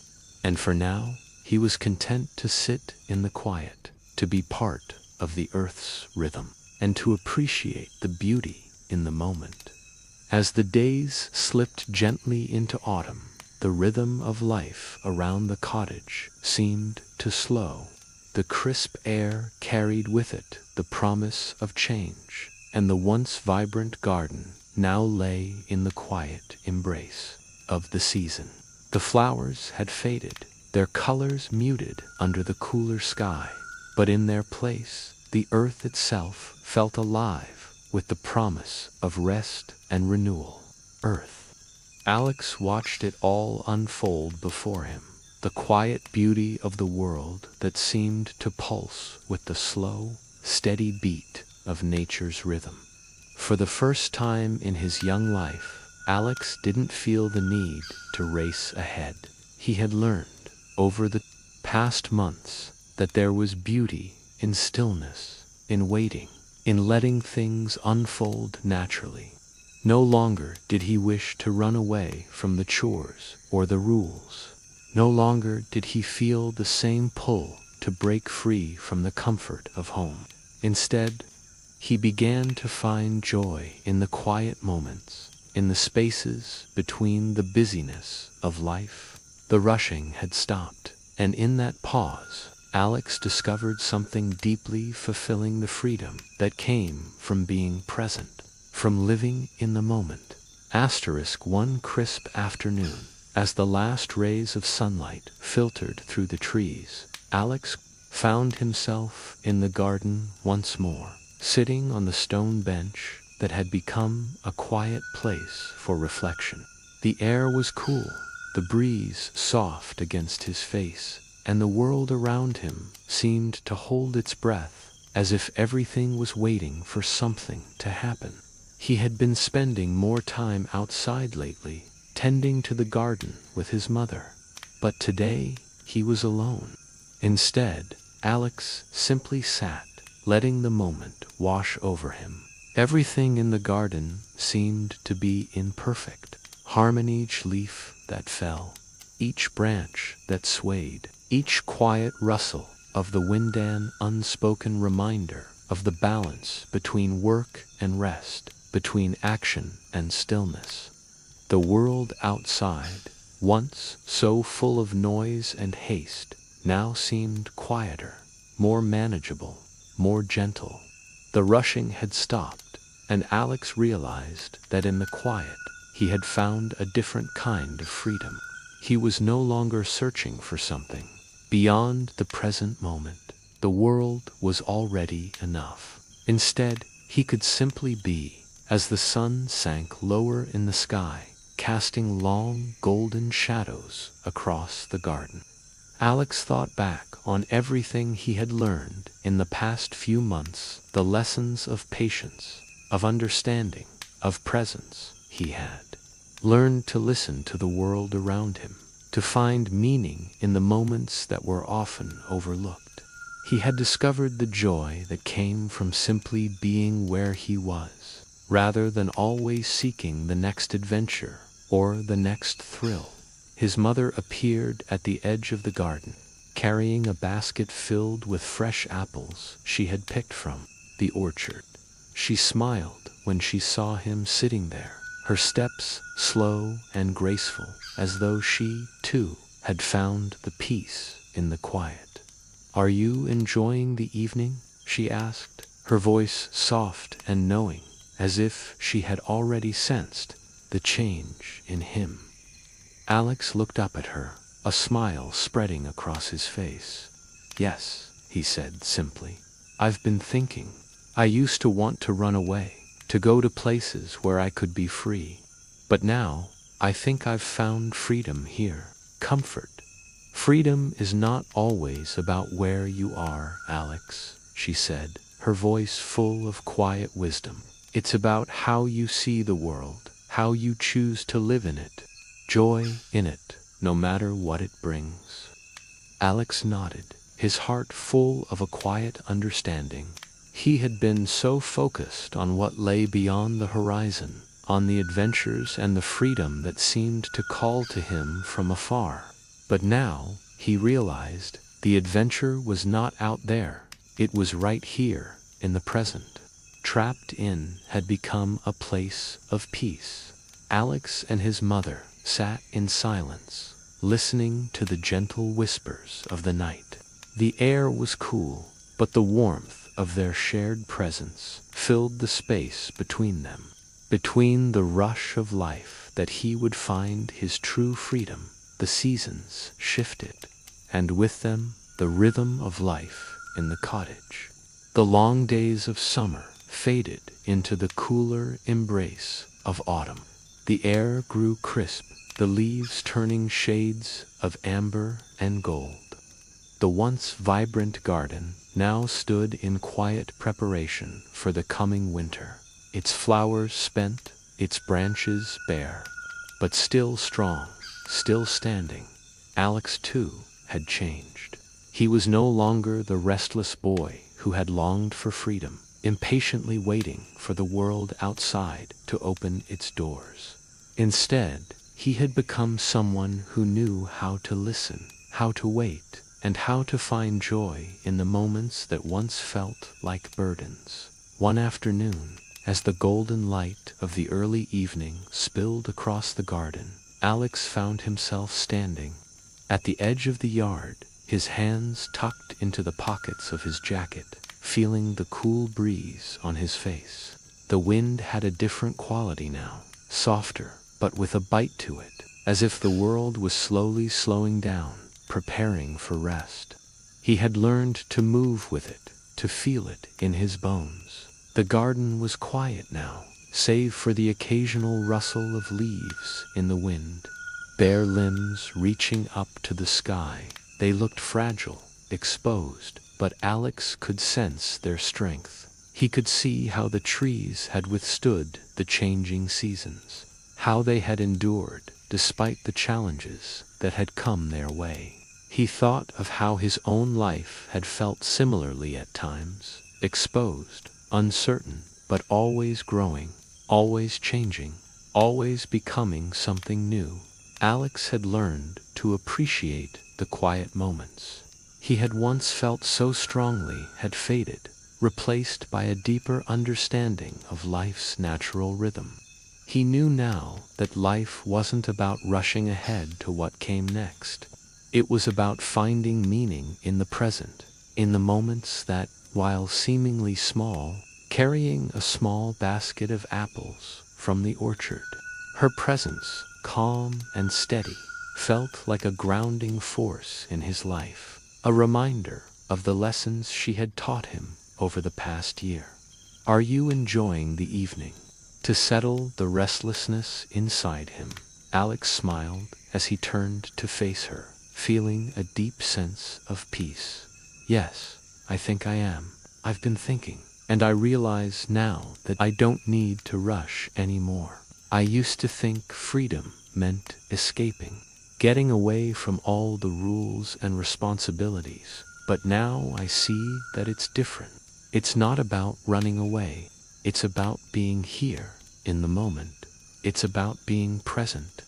And for now, he was content to sit in the quiet, to be part of the earth's rhythm, and to appreciate the beauty in the moment. As the days slipped gently into autumn, the rhythm of life around the cottage seemed to slow. The crisp air carried with it the promise of change, and the once vibrant garden now lay in the quiet embrace of the season. The flowers had faded, their colors muted under the cooler sky, but in their place, the earth itself felt alive with the promise of rest and renewal. Earth. Alex watched it all unfold before him, the quiet beauty of the world that seemed to pulse with the slow, steady beat of nature's rhythm. For the first time in his young life, Alex didn't feel the need to race ahead. He had learned, over the past months, that there was beauty in stillness, in waiting, in letting things unfold naturally. No longer did he wish to run away from the chores or the rules. No longer did he feel the same pull to break free from the comfort of home. Instead, he began to find joy in the quiet moments, in the spaces between the busyness of life. The rushing had stopped, and in that pause, Alex discovered something deeply fulfilling: the freedom that came from being present, from living in the moment. One crisp afternoon, as the last rays of sunlight filtered through the trees, Alex found himself in the garden once more, sitting on the stone bench that had become a quiet place for reflection. The air was cool, the breeze soft against his face, and the world around him seemed to hold its breath, as if everything was waiting for something to happen. He had been spending more time outside lately, tending to the garden with his mother. But today, he was alone. Instead, Alex simply sat, letting the moment wash over him. Everything in the garden seemed to be imperfect. Harmony, each leaf that fell, each branch that swayed, each quiet rustle of the wind, an unspoken reminder of the balance between work and rest, between action and stillness. The world outside, once so full of noise and haste, now seemed quieter, more manageable, more gentle. The rushing had stopped, and Alex realized that in the quiet, he had found a different kind of freedom. He was no longer searching for something beyond the present moment. The world was already enough. Instead, he could simply be, as the sun sank lower in the sky, casting long golden shadows across the garden. Alex thought back on everything he had learned in the past few months, the lessons of patience, of understanding, of presence. He had learned to listen to the world around him, to find meaning in the moments that were often overlooked. He had discovered the joy that came from simply being where he was, rather than always seeking the next adventure or the next thrill. His mother appeared at the edge of the garden, carrying a basket filled with fresh apples she had picked from the orchard. She smiled when she saw him sitting there, her steps slow and graceful, as though she, too, had found the peace in the quiet. "Are you enjoying the evening?" she asked, her voice soft and knowing, as if she had already sensed the change in him. Alex looked up at her, a smile spreading across his face. "Yes," he said simply. "I've been thinking. I used to want to run away, to go to places where I could be free. But now, I think I've found freedom here, comfort." "Freedom is not always about where you are, Alex," she said, her voice full of quiet wisdom. "It's about how you see the world, how you choose to live in it, joy in it, no matter what it brings." Alex nodded, his heart full of a quiet understanding. He had been so focused on what lay beyond the horizon, on the adventures and the freedom that seemed to call to him from afar. But now, he realized, the adventure was not out there, it was right here, in the present. Trapped In had become a place of peace. Alex and his mother sat in silence, listening to the gentle whispers of the night. The air was cool, but the warmth of their shared presence filled the space between them. Between the rush of life that he would find his true freedom, the seasons shifted, and with them the rhythm of life in the cottage. The long days of summer faded into the cooler embrace of autumn. The air grew crisp, the leaves turning shades of amber and gold. The once vibrant garden now stood in quiet preparation for the coming winter, its flowers spent, its branches bare, but still strong, still standing. Alex, too, had changed. He was no longer the restless boy who had longed for freedom, impatiently waiting for the world outside to open its doors. Instead, he had become someone who knew how to listen, how to wait, and how to find joy in the moments that once felt like burdens. One afternoon, as the golden light of the early evening spilled across the garden, Alex found himself standing at the edge of the yard, his hands tucked into the pockets of his jacket, feeling the cool breeze on his face. The wind had a different quality now, softer, but with a bite to it, as if the world was slowly slowing down, preparing for rest. He had learned to move with it, to feel it in his bones. The garden was quiet now, save for the occasional rustle of leaves in the wind. bare limbs reaching up to the sky. They looked fragile, exposed, but Alex could sense their strength. He could see how the trees had withstood the changing seasons, how they had endured despite the challenges that had come their way. He thought of how his own life had felt similarly at times, exposed, uncertain, but always growing, always changing, always becoming something new. Alex had learned to appreciate the quiet moments he had once felt so strongly had faded, replaced by a deeper understanding of life's natural rhythm. He knew now that life wasn't about rushing ahead to what came next. It was about finding meaning in the present, in the moments that, while seemingly small, carrying a small basket of apples from the orchard. Her presence, calm and steady, felt like a grounding force in his life, a reminder of the lessons she had taught him over the past year. Are you enjoying the evening? To settle the restlessness inside him, Alex smiled as he turned to face her, feeling a deep sense of peace. Yes, I think I am. I've been thinking, and I realize now that I don't need to rush anymore. I used to think freedom meant escaping, getting away from all the rules and responsibilities, but now I see that it's different. It's not about running away. It's about being here in the moment. It's about being present.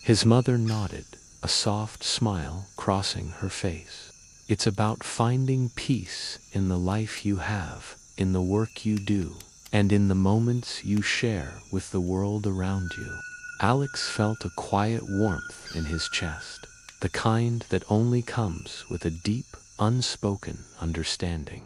His mother nodded, a soft smile crossing her face. It's about finding peace in the life you have, in the work you do, and in the moments you share with the world around you. Alex felt a quiet warmth in his chest, the kind that only comes with a deep, unspoken understanding.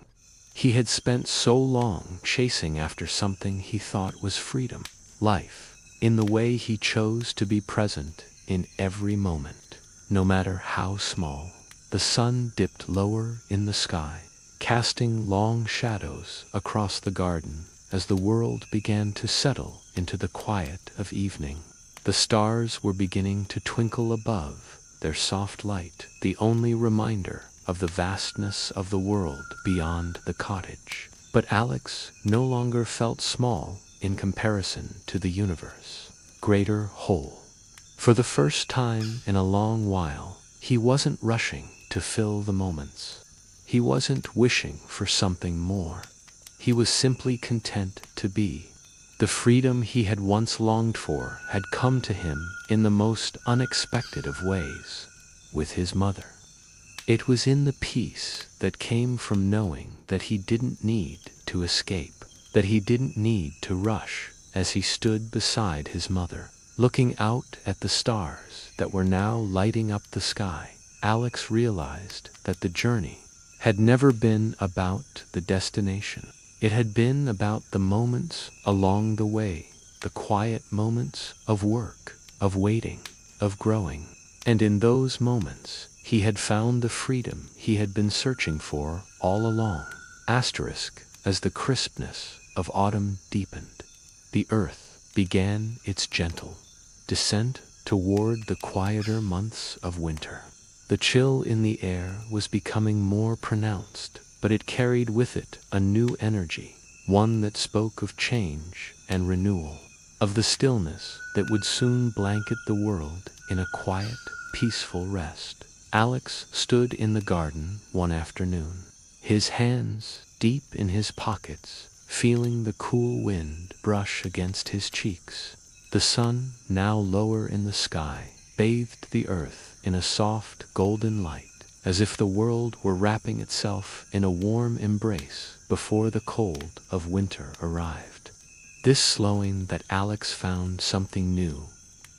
He had spent so long chasing after something he thought was freedom, life, in the way he chose to be present in every moment, no matter how small. The sun dipped lower in the sky, casting long shadows across the garden as the world began to settle into the quiet of evening. The stars were beginning to twinkle above, their soft light the only reminder of the vastness of the world beyond the cottage. But Alex no longer felt small in comparison to the universe, greater whole. For the first time in a long while, he wasn't rushing to fill the moments. He wasn't wishing for something more. He was simply content to be. The freedom he had once longed for had come to him in the most unexpected of ways, with his mother. It was in the peace that came from knowing that he didn't need to escape, that he didn't need to rush. As he stood beside his mother, looking out at the stars that were now lighting up the sky, Alex realized that the journey had never been about the destination. It had been about the moments along the way, the quiet moments of work, of waiting, of growing. And in those moments, he had found the freedom he had been searching for all along. As the crispness of autumn deepened, the earth began its gentle descent toward the quieter months of winter. The chill in the air was becoming more pronounced, but it carried with it a new energy, one that spoke of change and renewal, of the stillness that would soon blanket the world in a quiet, peaceful rest. Alex stood in the garden one afternoon, his hands deep in his pockets, feeling the cool wind brush against his cheeks. The sun, now lower in the sky, bathed the earth in a soft golden light, as if the world were wrapping itself in a warm embrace before the cold of winter arrived. This slowing that Alex found something new.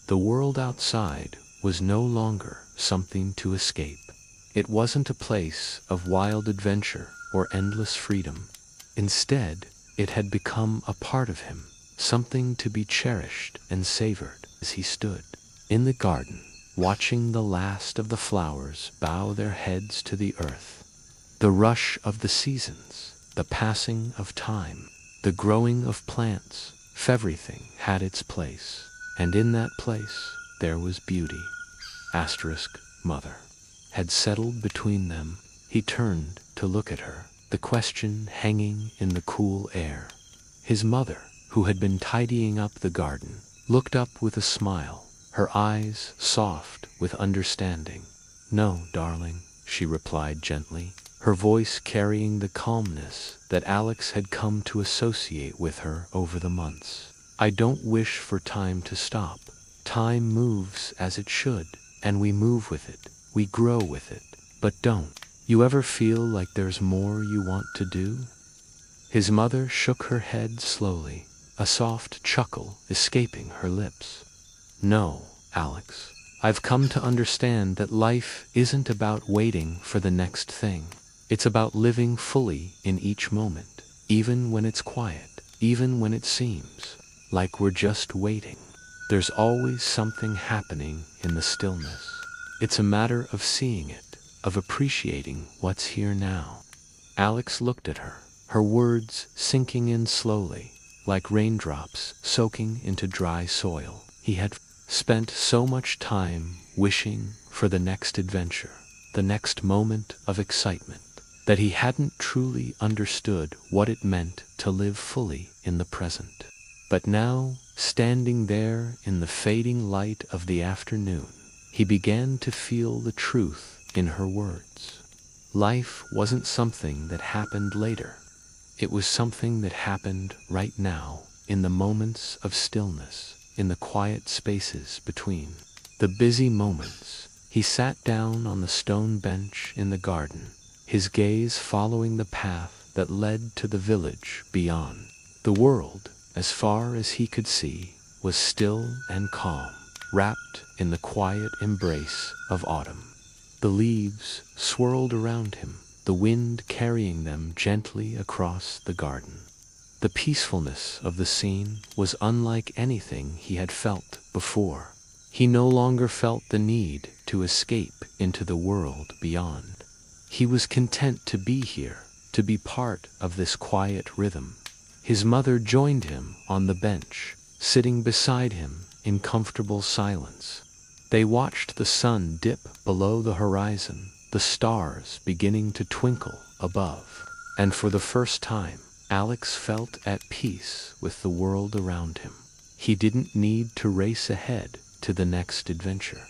The world outside was no longer something to escape. It wasn't a place of wild adventure or endless freedom. Instead, it had become a part of him, something to be cherished and savored. As he stood in the garden, watching the last of the flowers bow their heads to the earth, the rush of the seasons, the passing of time, the growing of plants, everything had its place, and in that place there was beauty. mother had settled between them. He turned to look at her, the question hanging in the cool air. His mother, who had been tidying up the garden, looked up with a smile, her eyes soft with understanding. "No, darling," she replied gently, her voice carrying the calmness that Alex had come to associate with her over the months. "I don't wish for time to stop. Time moves as it should, and we move with it, we grow with it. But don't you ever feel like there's more you want to do?" His mother shook her head slowly, a soft chuckle escaping her lips. "No, Alex. I've come to understand that life isn't about waiting for the next thing. It's about living fully in each moment, even when it's quiet, even when it seems like we're just waiting. There's always something happening in the stillness. It's a matter of seeing it, of appreciating what's here now." Alex looked at her, her words sinking in slowly, like raindrops soaking into dry soil. He had spent so much time wishing for the next adventure, the next moment of excitement, that he hadn't truly understood what it meant to live fully in the present. But now, standing there in the fading light of the afternoon, he began to feel the truth in her words. Life wasn't something that happened later. It was something that happened right now, in the moments of stillness, in the quiet spaces between the busy moments. He sat down on the stone bench in the garden, his gaze following the path that led to the village beyond. The world, as far as he could see, was still and calm, wrapped in the quiet embrace of autumn. The leaves swirled around him, the wind carrying them gently across the garden. The peacefulness of the scene was unlike anything he had felt before. He no longer felt the need to escape into the world beyond. He was content to be here, to be part of this quiet rhythm. His mother joined him on the bench, sitting beside him in comfortable silence. They watched the sun dip below the horizon, the stars beginning to twinkle above, and for the first time, Alex felt at peace with the world around him. He didn't need to race ahead to the next adventure.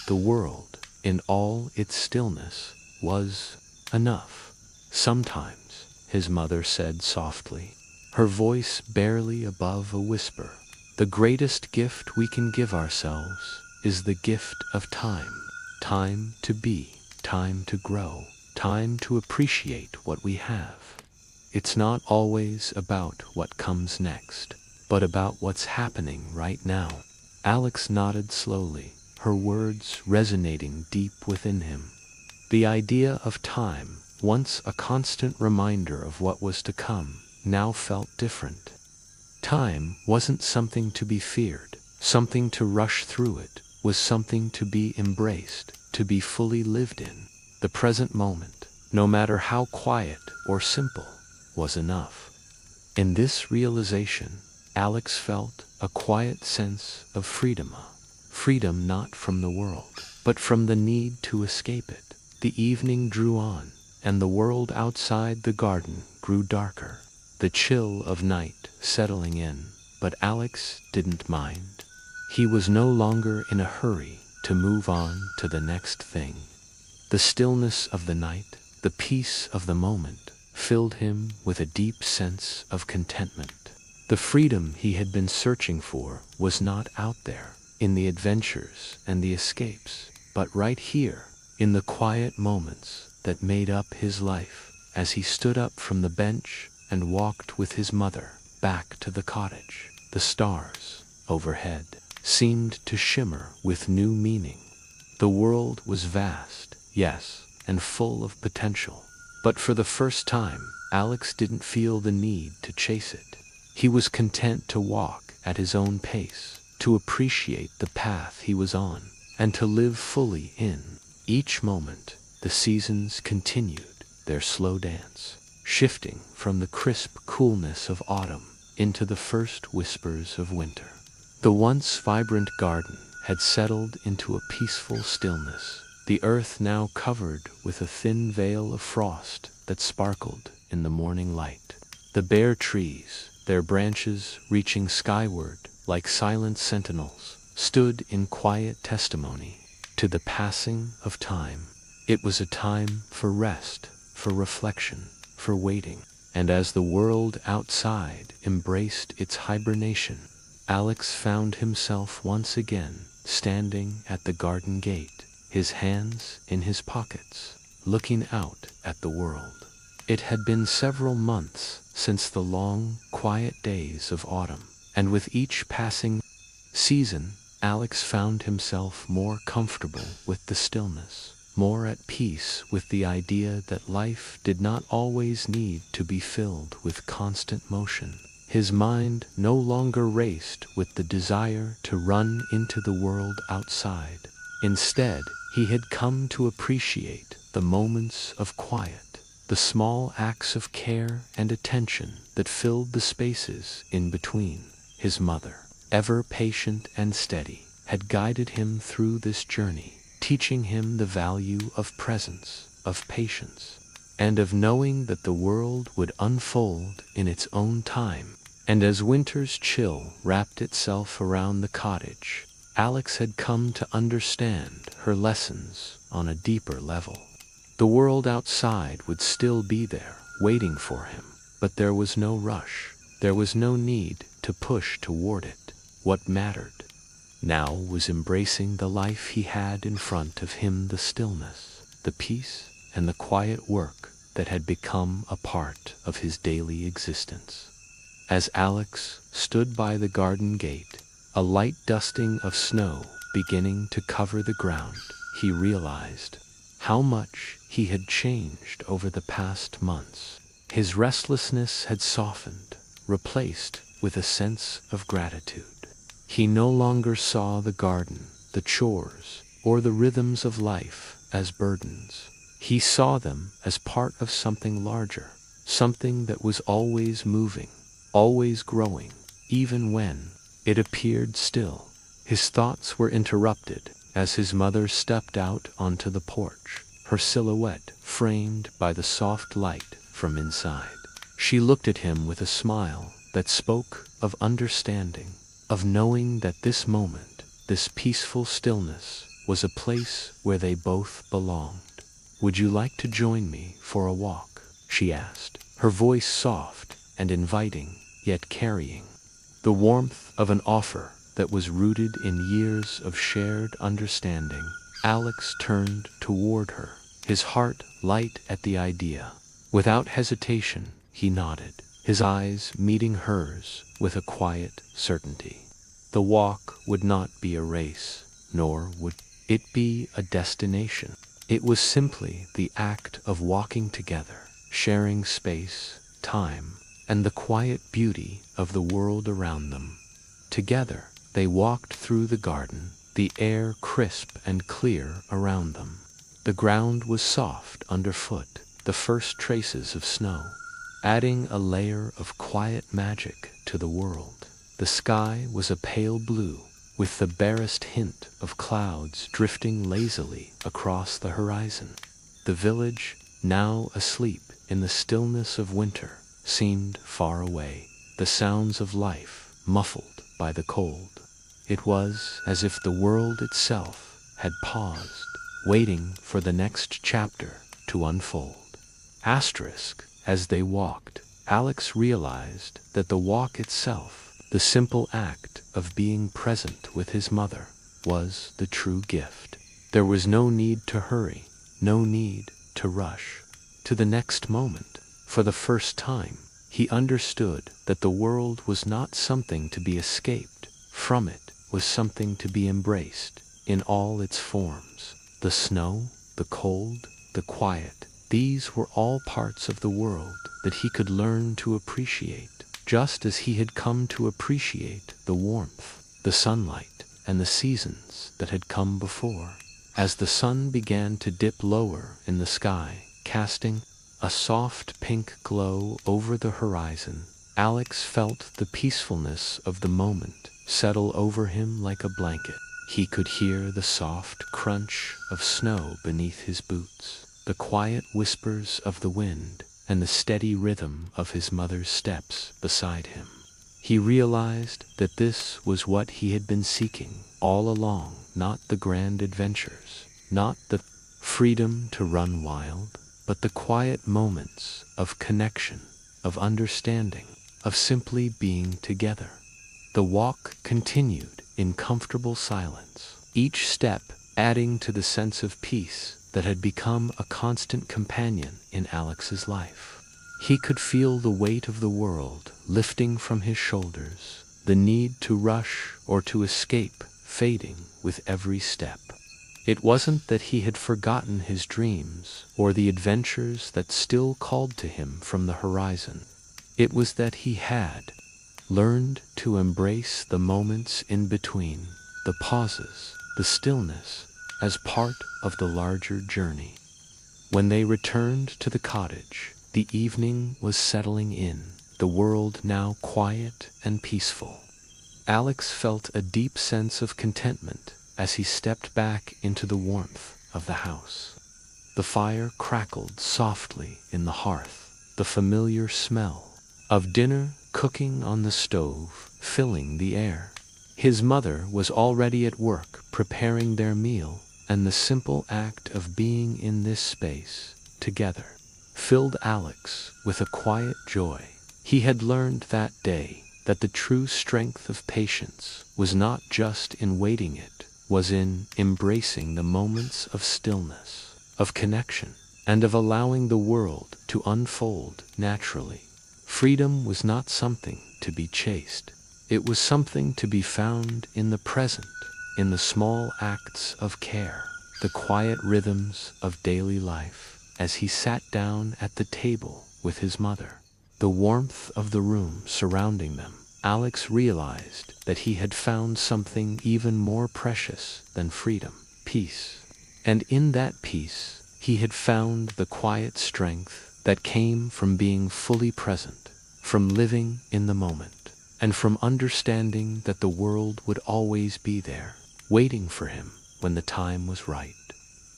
The world, in all its stillness, was enough. "Sometimes," his mother said softly, her voice barely above a whisper, "the greatest gift we can give ourselves is the gift of time. Time to be, time to grow, time to appreciate what we have. It's not always about what comes next, but about what's happening right now." Alex nodded slowly, her words resonating deep within him. The idea of time, once a constant reminder of what was to come, now felt different. Time wasn't something to be feared, something to rush through. It was something to be embraced, to be fully lived in. The present moment, no matter how quiet or simple, was enough. In this realization, Alex felt a quiet sense of freedom. Freedom not from the world, but from the need to escape it. The evening drew on, and the world outside the garden grew darker, the chill of night settling in, but Alex didn't mind. He was no longer in a hurry to move on to the next thing. The stillness of the night, the peace of the moment, filled him with a deep sense of contentment. The freedom he had been searching for was not out there, in the adventures and the escapes, but right here, in the quiet moments that made up his life. As he stood up from the bench and walked with his mother back to the cottage, the stars overhead seemed to shimmer with new meaning. The world was vast, yes, and full of potential, but for the first time, Alex didn't feel the need to chase it. He was content to walk at his own pace, to appreciate the path he was on, and to live fully in each moment. The seasons continued their slow dance, shifting from the crisp coolness of autumn into the first whispers of winter. The once vibrant garden had settled into a peaceful stillness, the earth now covered with a thin veil of frost that sparkled in the morning light. The bare trees, their branches reaching skyward like silent sentinels, stood in quiet testimony to the passing of time. It was a time for rest, for reflection, for waiting. And as the world outside embraced its hibernation, Alex found himself once again standing at the garden gate, his hands in his pockets, looking out at the world. It had been several months since the long, quiet days of autumn, and with each passing season, Alex found himself more comfortable with the stillness, more at peace with the idea that life did not always need to be filled with constant motion. His mind no longer raced with the desire to run into the world outside. Instead, he had come to appreciate the moments of quiet, the small acts of care and attention that filled the spaces in between. His mother, ever patient and steady, had guided him through this journey, teaching him the value of presence, of patience, and of knowing that the world would unfold in its own time. And as winter's chill wrapped itself around the cottage, Alex had come to understand her lessons on a deeper level. The world outside would still be there, waiting for him, but there was no rush. There was no need to push toward it. What mattered now was embracing the life he had in front of him, the stillness, the peace, and the quiet work that had become a part of his daily existence. As Alex stood by the garden gate, a light dusting of snow beginning to cover the ground, he realized how much he had changed over the past months. His restlessness had softened, replaced with a sense of gratitude. He no longer saw the garden, the chores, or the rhythms of life as burdens. He saw them as part of something larger, something that was always moving, always growing, even when it appeared still. His thoughts were interrupted as his mother stepped out onto the porch, her silhouette framed by the soft light from inside. She looked at him with a smile that spoke of understanding, of knowing that this moment, this peaceful stillness, was a place where they both belonged. "Would you like to join me for a walk?" she asked, her voice soft and inviting, yet carrying the warmth of an offer that was rooted in years of shared understanding. Alex turned toward her, his heart light at the idea. Without hesitation, he nodded, his eyes meeting hers with a quiet certainty. The walk would not be a race, nor would it be a destination. It was simply the act of walking together, sharing space, time, and the quiet beauty of the world around them. Together, they walked through the garden, the air crisp and clear around them. The ground was soft underfoot, the first traces of snow, adding a layer of quiet magic to the world. The sky was a pale blue, with the barest hint of clouds drifting lazily across the horizon. The village, now asleep in the stillness of winter, seemed far away, the sounds of life muffled by the cold. It was as if the world itself had paused, waiting for the next chapter to unfold. As they walked, Alex realized that the walk itself, the simple act of being present with his mother, was the true gift. There was no need to hurry, no need to rush to the next moment. For the first time, he understood that the world was not something to be escaped. From it was something to be embraced in all its forms. The snow, the cold, the quiet, these were all parts of the world that he could learn to appreciate, just as he had come to appreciate the warmth, the sunlight, and the seasons that had come before. As the sun began to dip lower in the sky, casting a soft pink glow over the horizon, Alex felt the peacefulness of the moment settle over him like a blanket. He could hear the soft crunch of snow beneath his boots, the quiet whispers of the wind, and the steady rhythm of his mother's steps beside him. He realized that this was what he had been seeking all along, not the grand adventures, not the freedom to run wild, but the quiet moments of connection, of understanding, of simply being together. The walk continued in comfortable silence, each step adding to the sense of peace that had become a constant companion in Alex's life. He could feel the weight of the world lifting from his shoulders, the need to rush or to escape fading with every step. It wasn't that he had forgotten his dreams or the adventures that still called to him from the horizon. It was that he had learned to embrace the moments in between, the pauses, the stillness, as part of the larger journey. When they returned to the cottage, the evening was settling in, the world now quiet and peaceful. Alex felt a deep sense of contentment as he stepped back into the warmth of the house. The fire crackled softly in the hearth, the familiar smell of dinner cooking on the stove filling the air. His mother was already at work preparing their meal, and the simple act of being in this space together filled Alex with a quiet joy. He had learned that day that the true strength of patience was not just in waiting, it was in embracing the moments of stillness, of connection, and of allowing the world to unfold naturally. Freedom was not something to be chased. It was something to be found in the present, in the small acts of care, the quiet rhythms of daily life. As he sat down at the table with his mother, the warmth of the room surrounding them, Alex realized that he had found something even more precious than freedom, peace. And in that peace, he had found the quiet strength that came from being fully present, from living in the moment, and from understanding that the world would always be there, waiting for him when the time was right.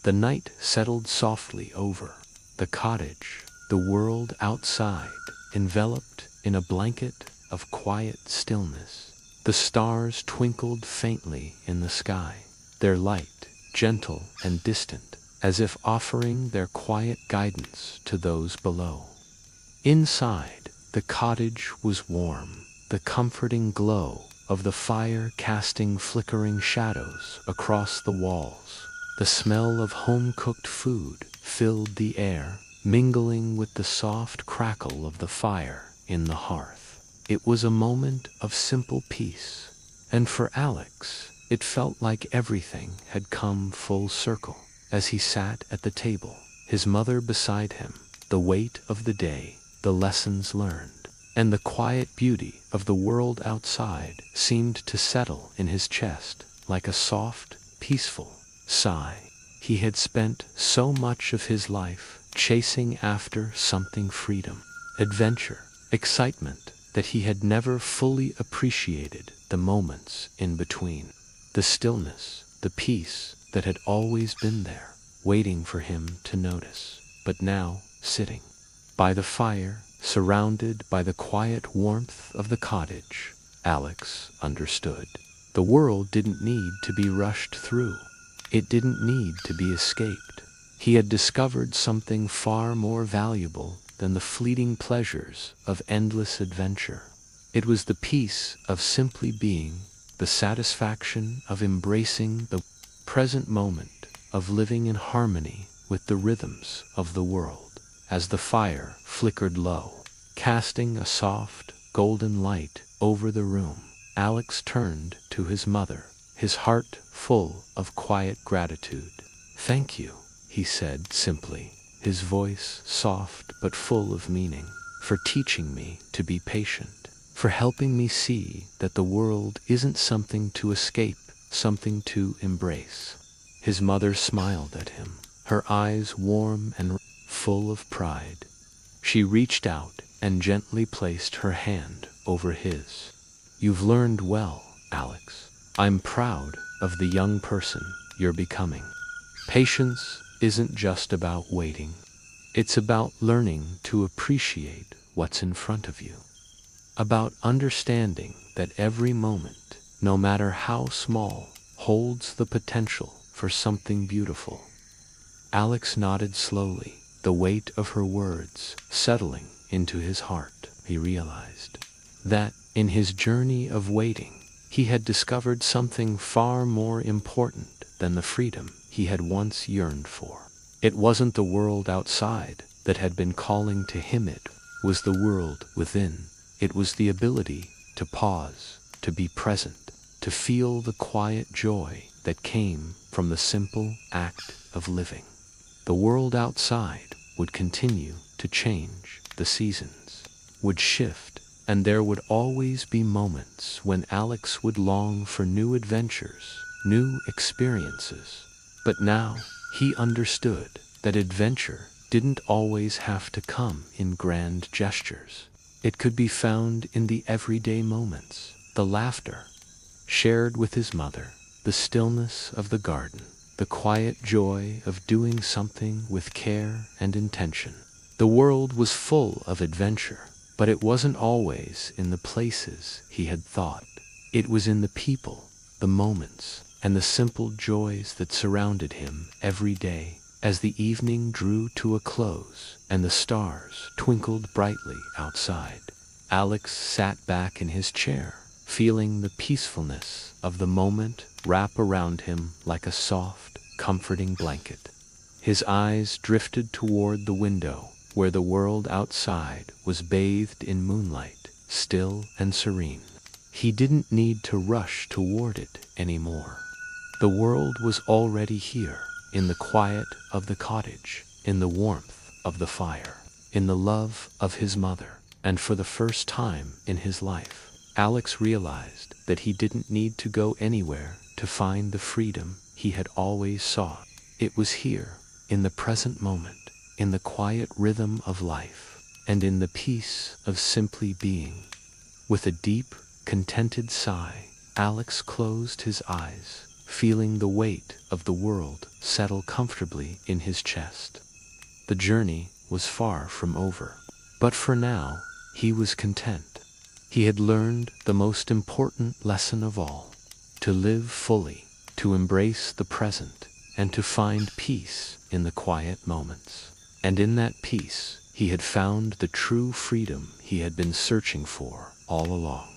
The night settled softly over the cottage, the world outside enveloped in a blanket of quiet stillness. The stars twinkled faintly in the sky, their light gentle and distant, as if offering their quiet guidance to those below. Inside, the cottage was warm, the comforting glow of the fire casting flickering shadows across the walls. The smell of home-cooked food filled the air, mingling with the soft crackle of the fire in the hearth. It was a moment of simple peace, and for Alex, it felt like everything had come full circle. As he sat at the table, his mother beside him, the weight of the day, the lessons learned, and the quiet beauty of the world outside seemed to settle in his chest like a soft, peaceful sigh. He had spent so much of his life chasing after something, freedom, adventure, excitement, that he had never fully appreciated the moments in between, the stillness, the peace that had always been there, waiting for him to notice. But now, sitting by the fire, surrounded by the quiet warmth of the cottage, Alex understood. The world didn't need to be rushed through. It didn't need to be escaped. He had discovered something far more valuable than the fleeting pleasures of endless adventure. It was the peace of simply being, the satisfaction of embracing the present moment, of living in harmony with the rhythms of the world. As the fire flickered low, casting a soft, golden light over the room, Alex turned to his mother, his heart full of quiet gratitude. "Thank you," he said simply, his voice soft but full of meaning, "for teaching me to be patient, for helping me see that the world isn't something to escape, something to embrace." His mother smiled at him, her eyes warm and full of pride. She reached out and gently placed her hand over his. "You've learned well, Alex. I'm proud of the young person you're becoming. Patience isn't just about waiting. It's about learning to appreciate what's in front of you. About understanding that every moment, no matter how small, holds the potential for something beautiful. Alex nodded slowly, the weight of her words settling into his heart. He realized that, in his journey of waiting, he had discovered something far more important than the freedom he had once yearned for. It wasn't the world outside that had been calling to him, it was the world within. It was the ability to pause, to be present, to feel the quiet joy that came from the simple act of living. The world outside would continue to change, the seasons would shift, and there would always be moments when Alex would long for new adventures, new experiences. But now he understood that adventure didn't always have to come in grand gestures. It could be found in the everyday moments, the laughter shared with his mother, the stillness of the garden, the quiet joy of doing something with care and intention. The world was full of adventure, but it wasn't always in the places he had thought. It was in the people, the moments, and the simple joys that surrounded him every day. As the evening drew to a close and the stars twinkled brightly outside, Alex sat back in his chair, feeling the peacefulness of the moment wrap around him like a soft, comforting blanket. His eyes drifted toward the window, where the world outside was bathed in moonlight, still and serene. He didn't need to rush toward it anymore. The world was already here, in the quiet of the cottage, in the warmth of the fire, in the love of his mother, and for the first time in his life, Alex realized that he didn't need to go anywhere to find the freedom he had always sought. It was here, in the present moment, in the quiet rhythm of life, and in the peace of simply being. With a deep, contented sigh, Alex closed his eyes, feeling the weight of the world settle comfortably in his chest. The journey was far from over, but for now, he was content. He had learned the most important lesson of all: to live fully, to embrace the present, and to find peace in the quiet moments. And in that peace, he had found the true freedom he had been searching for all along.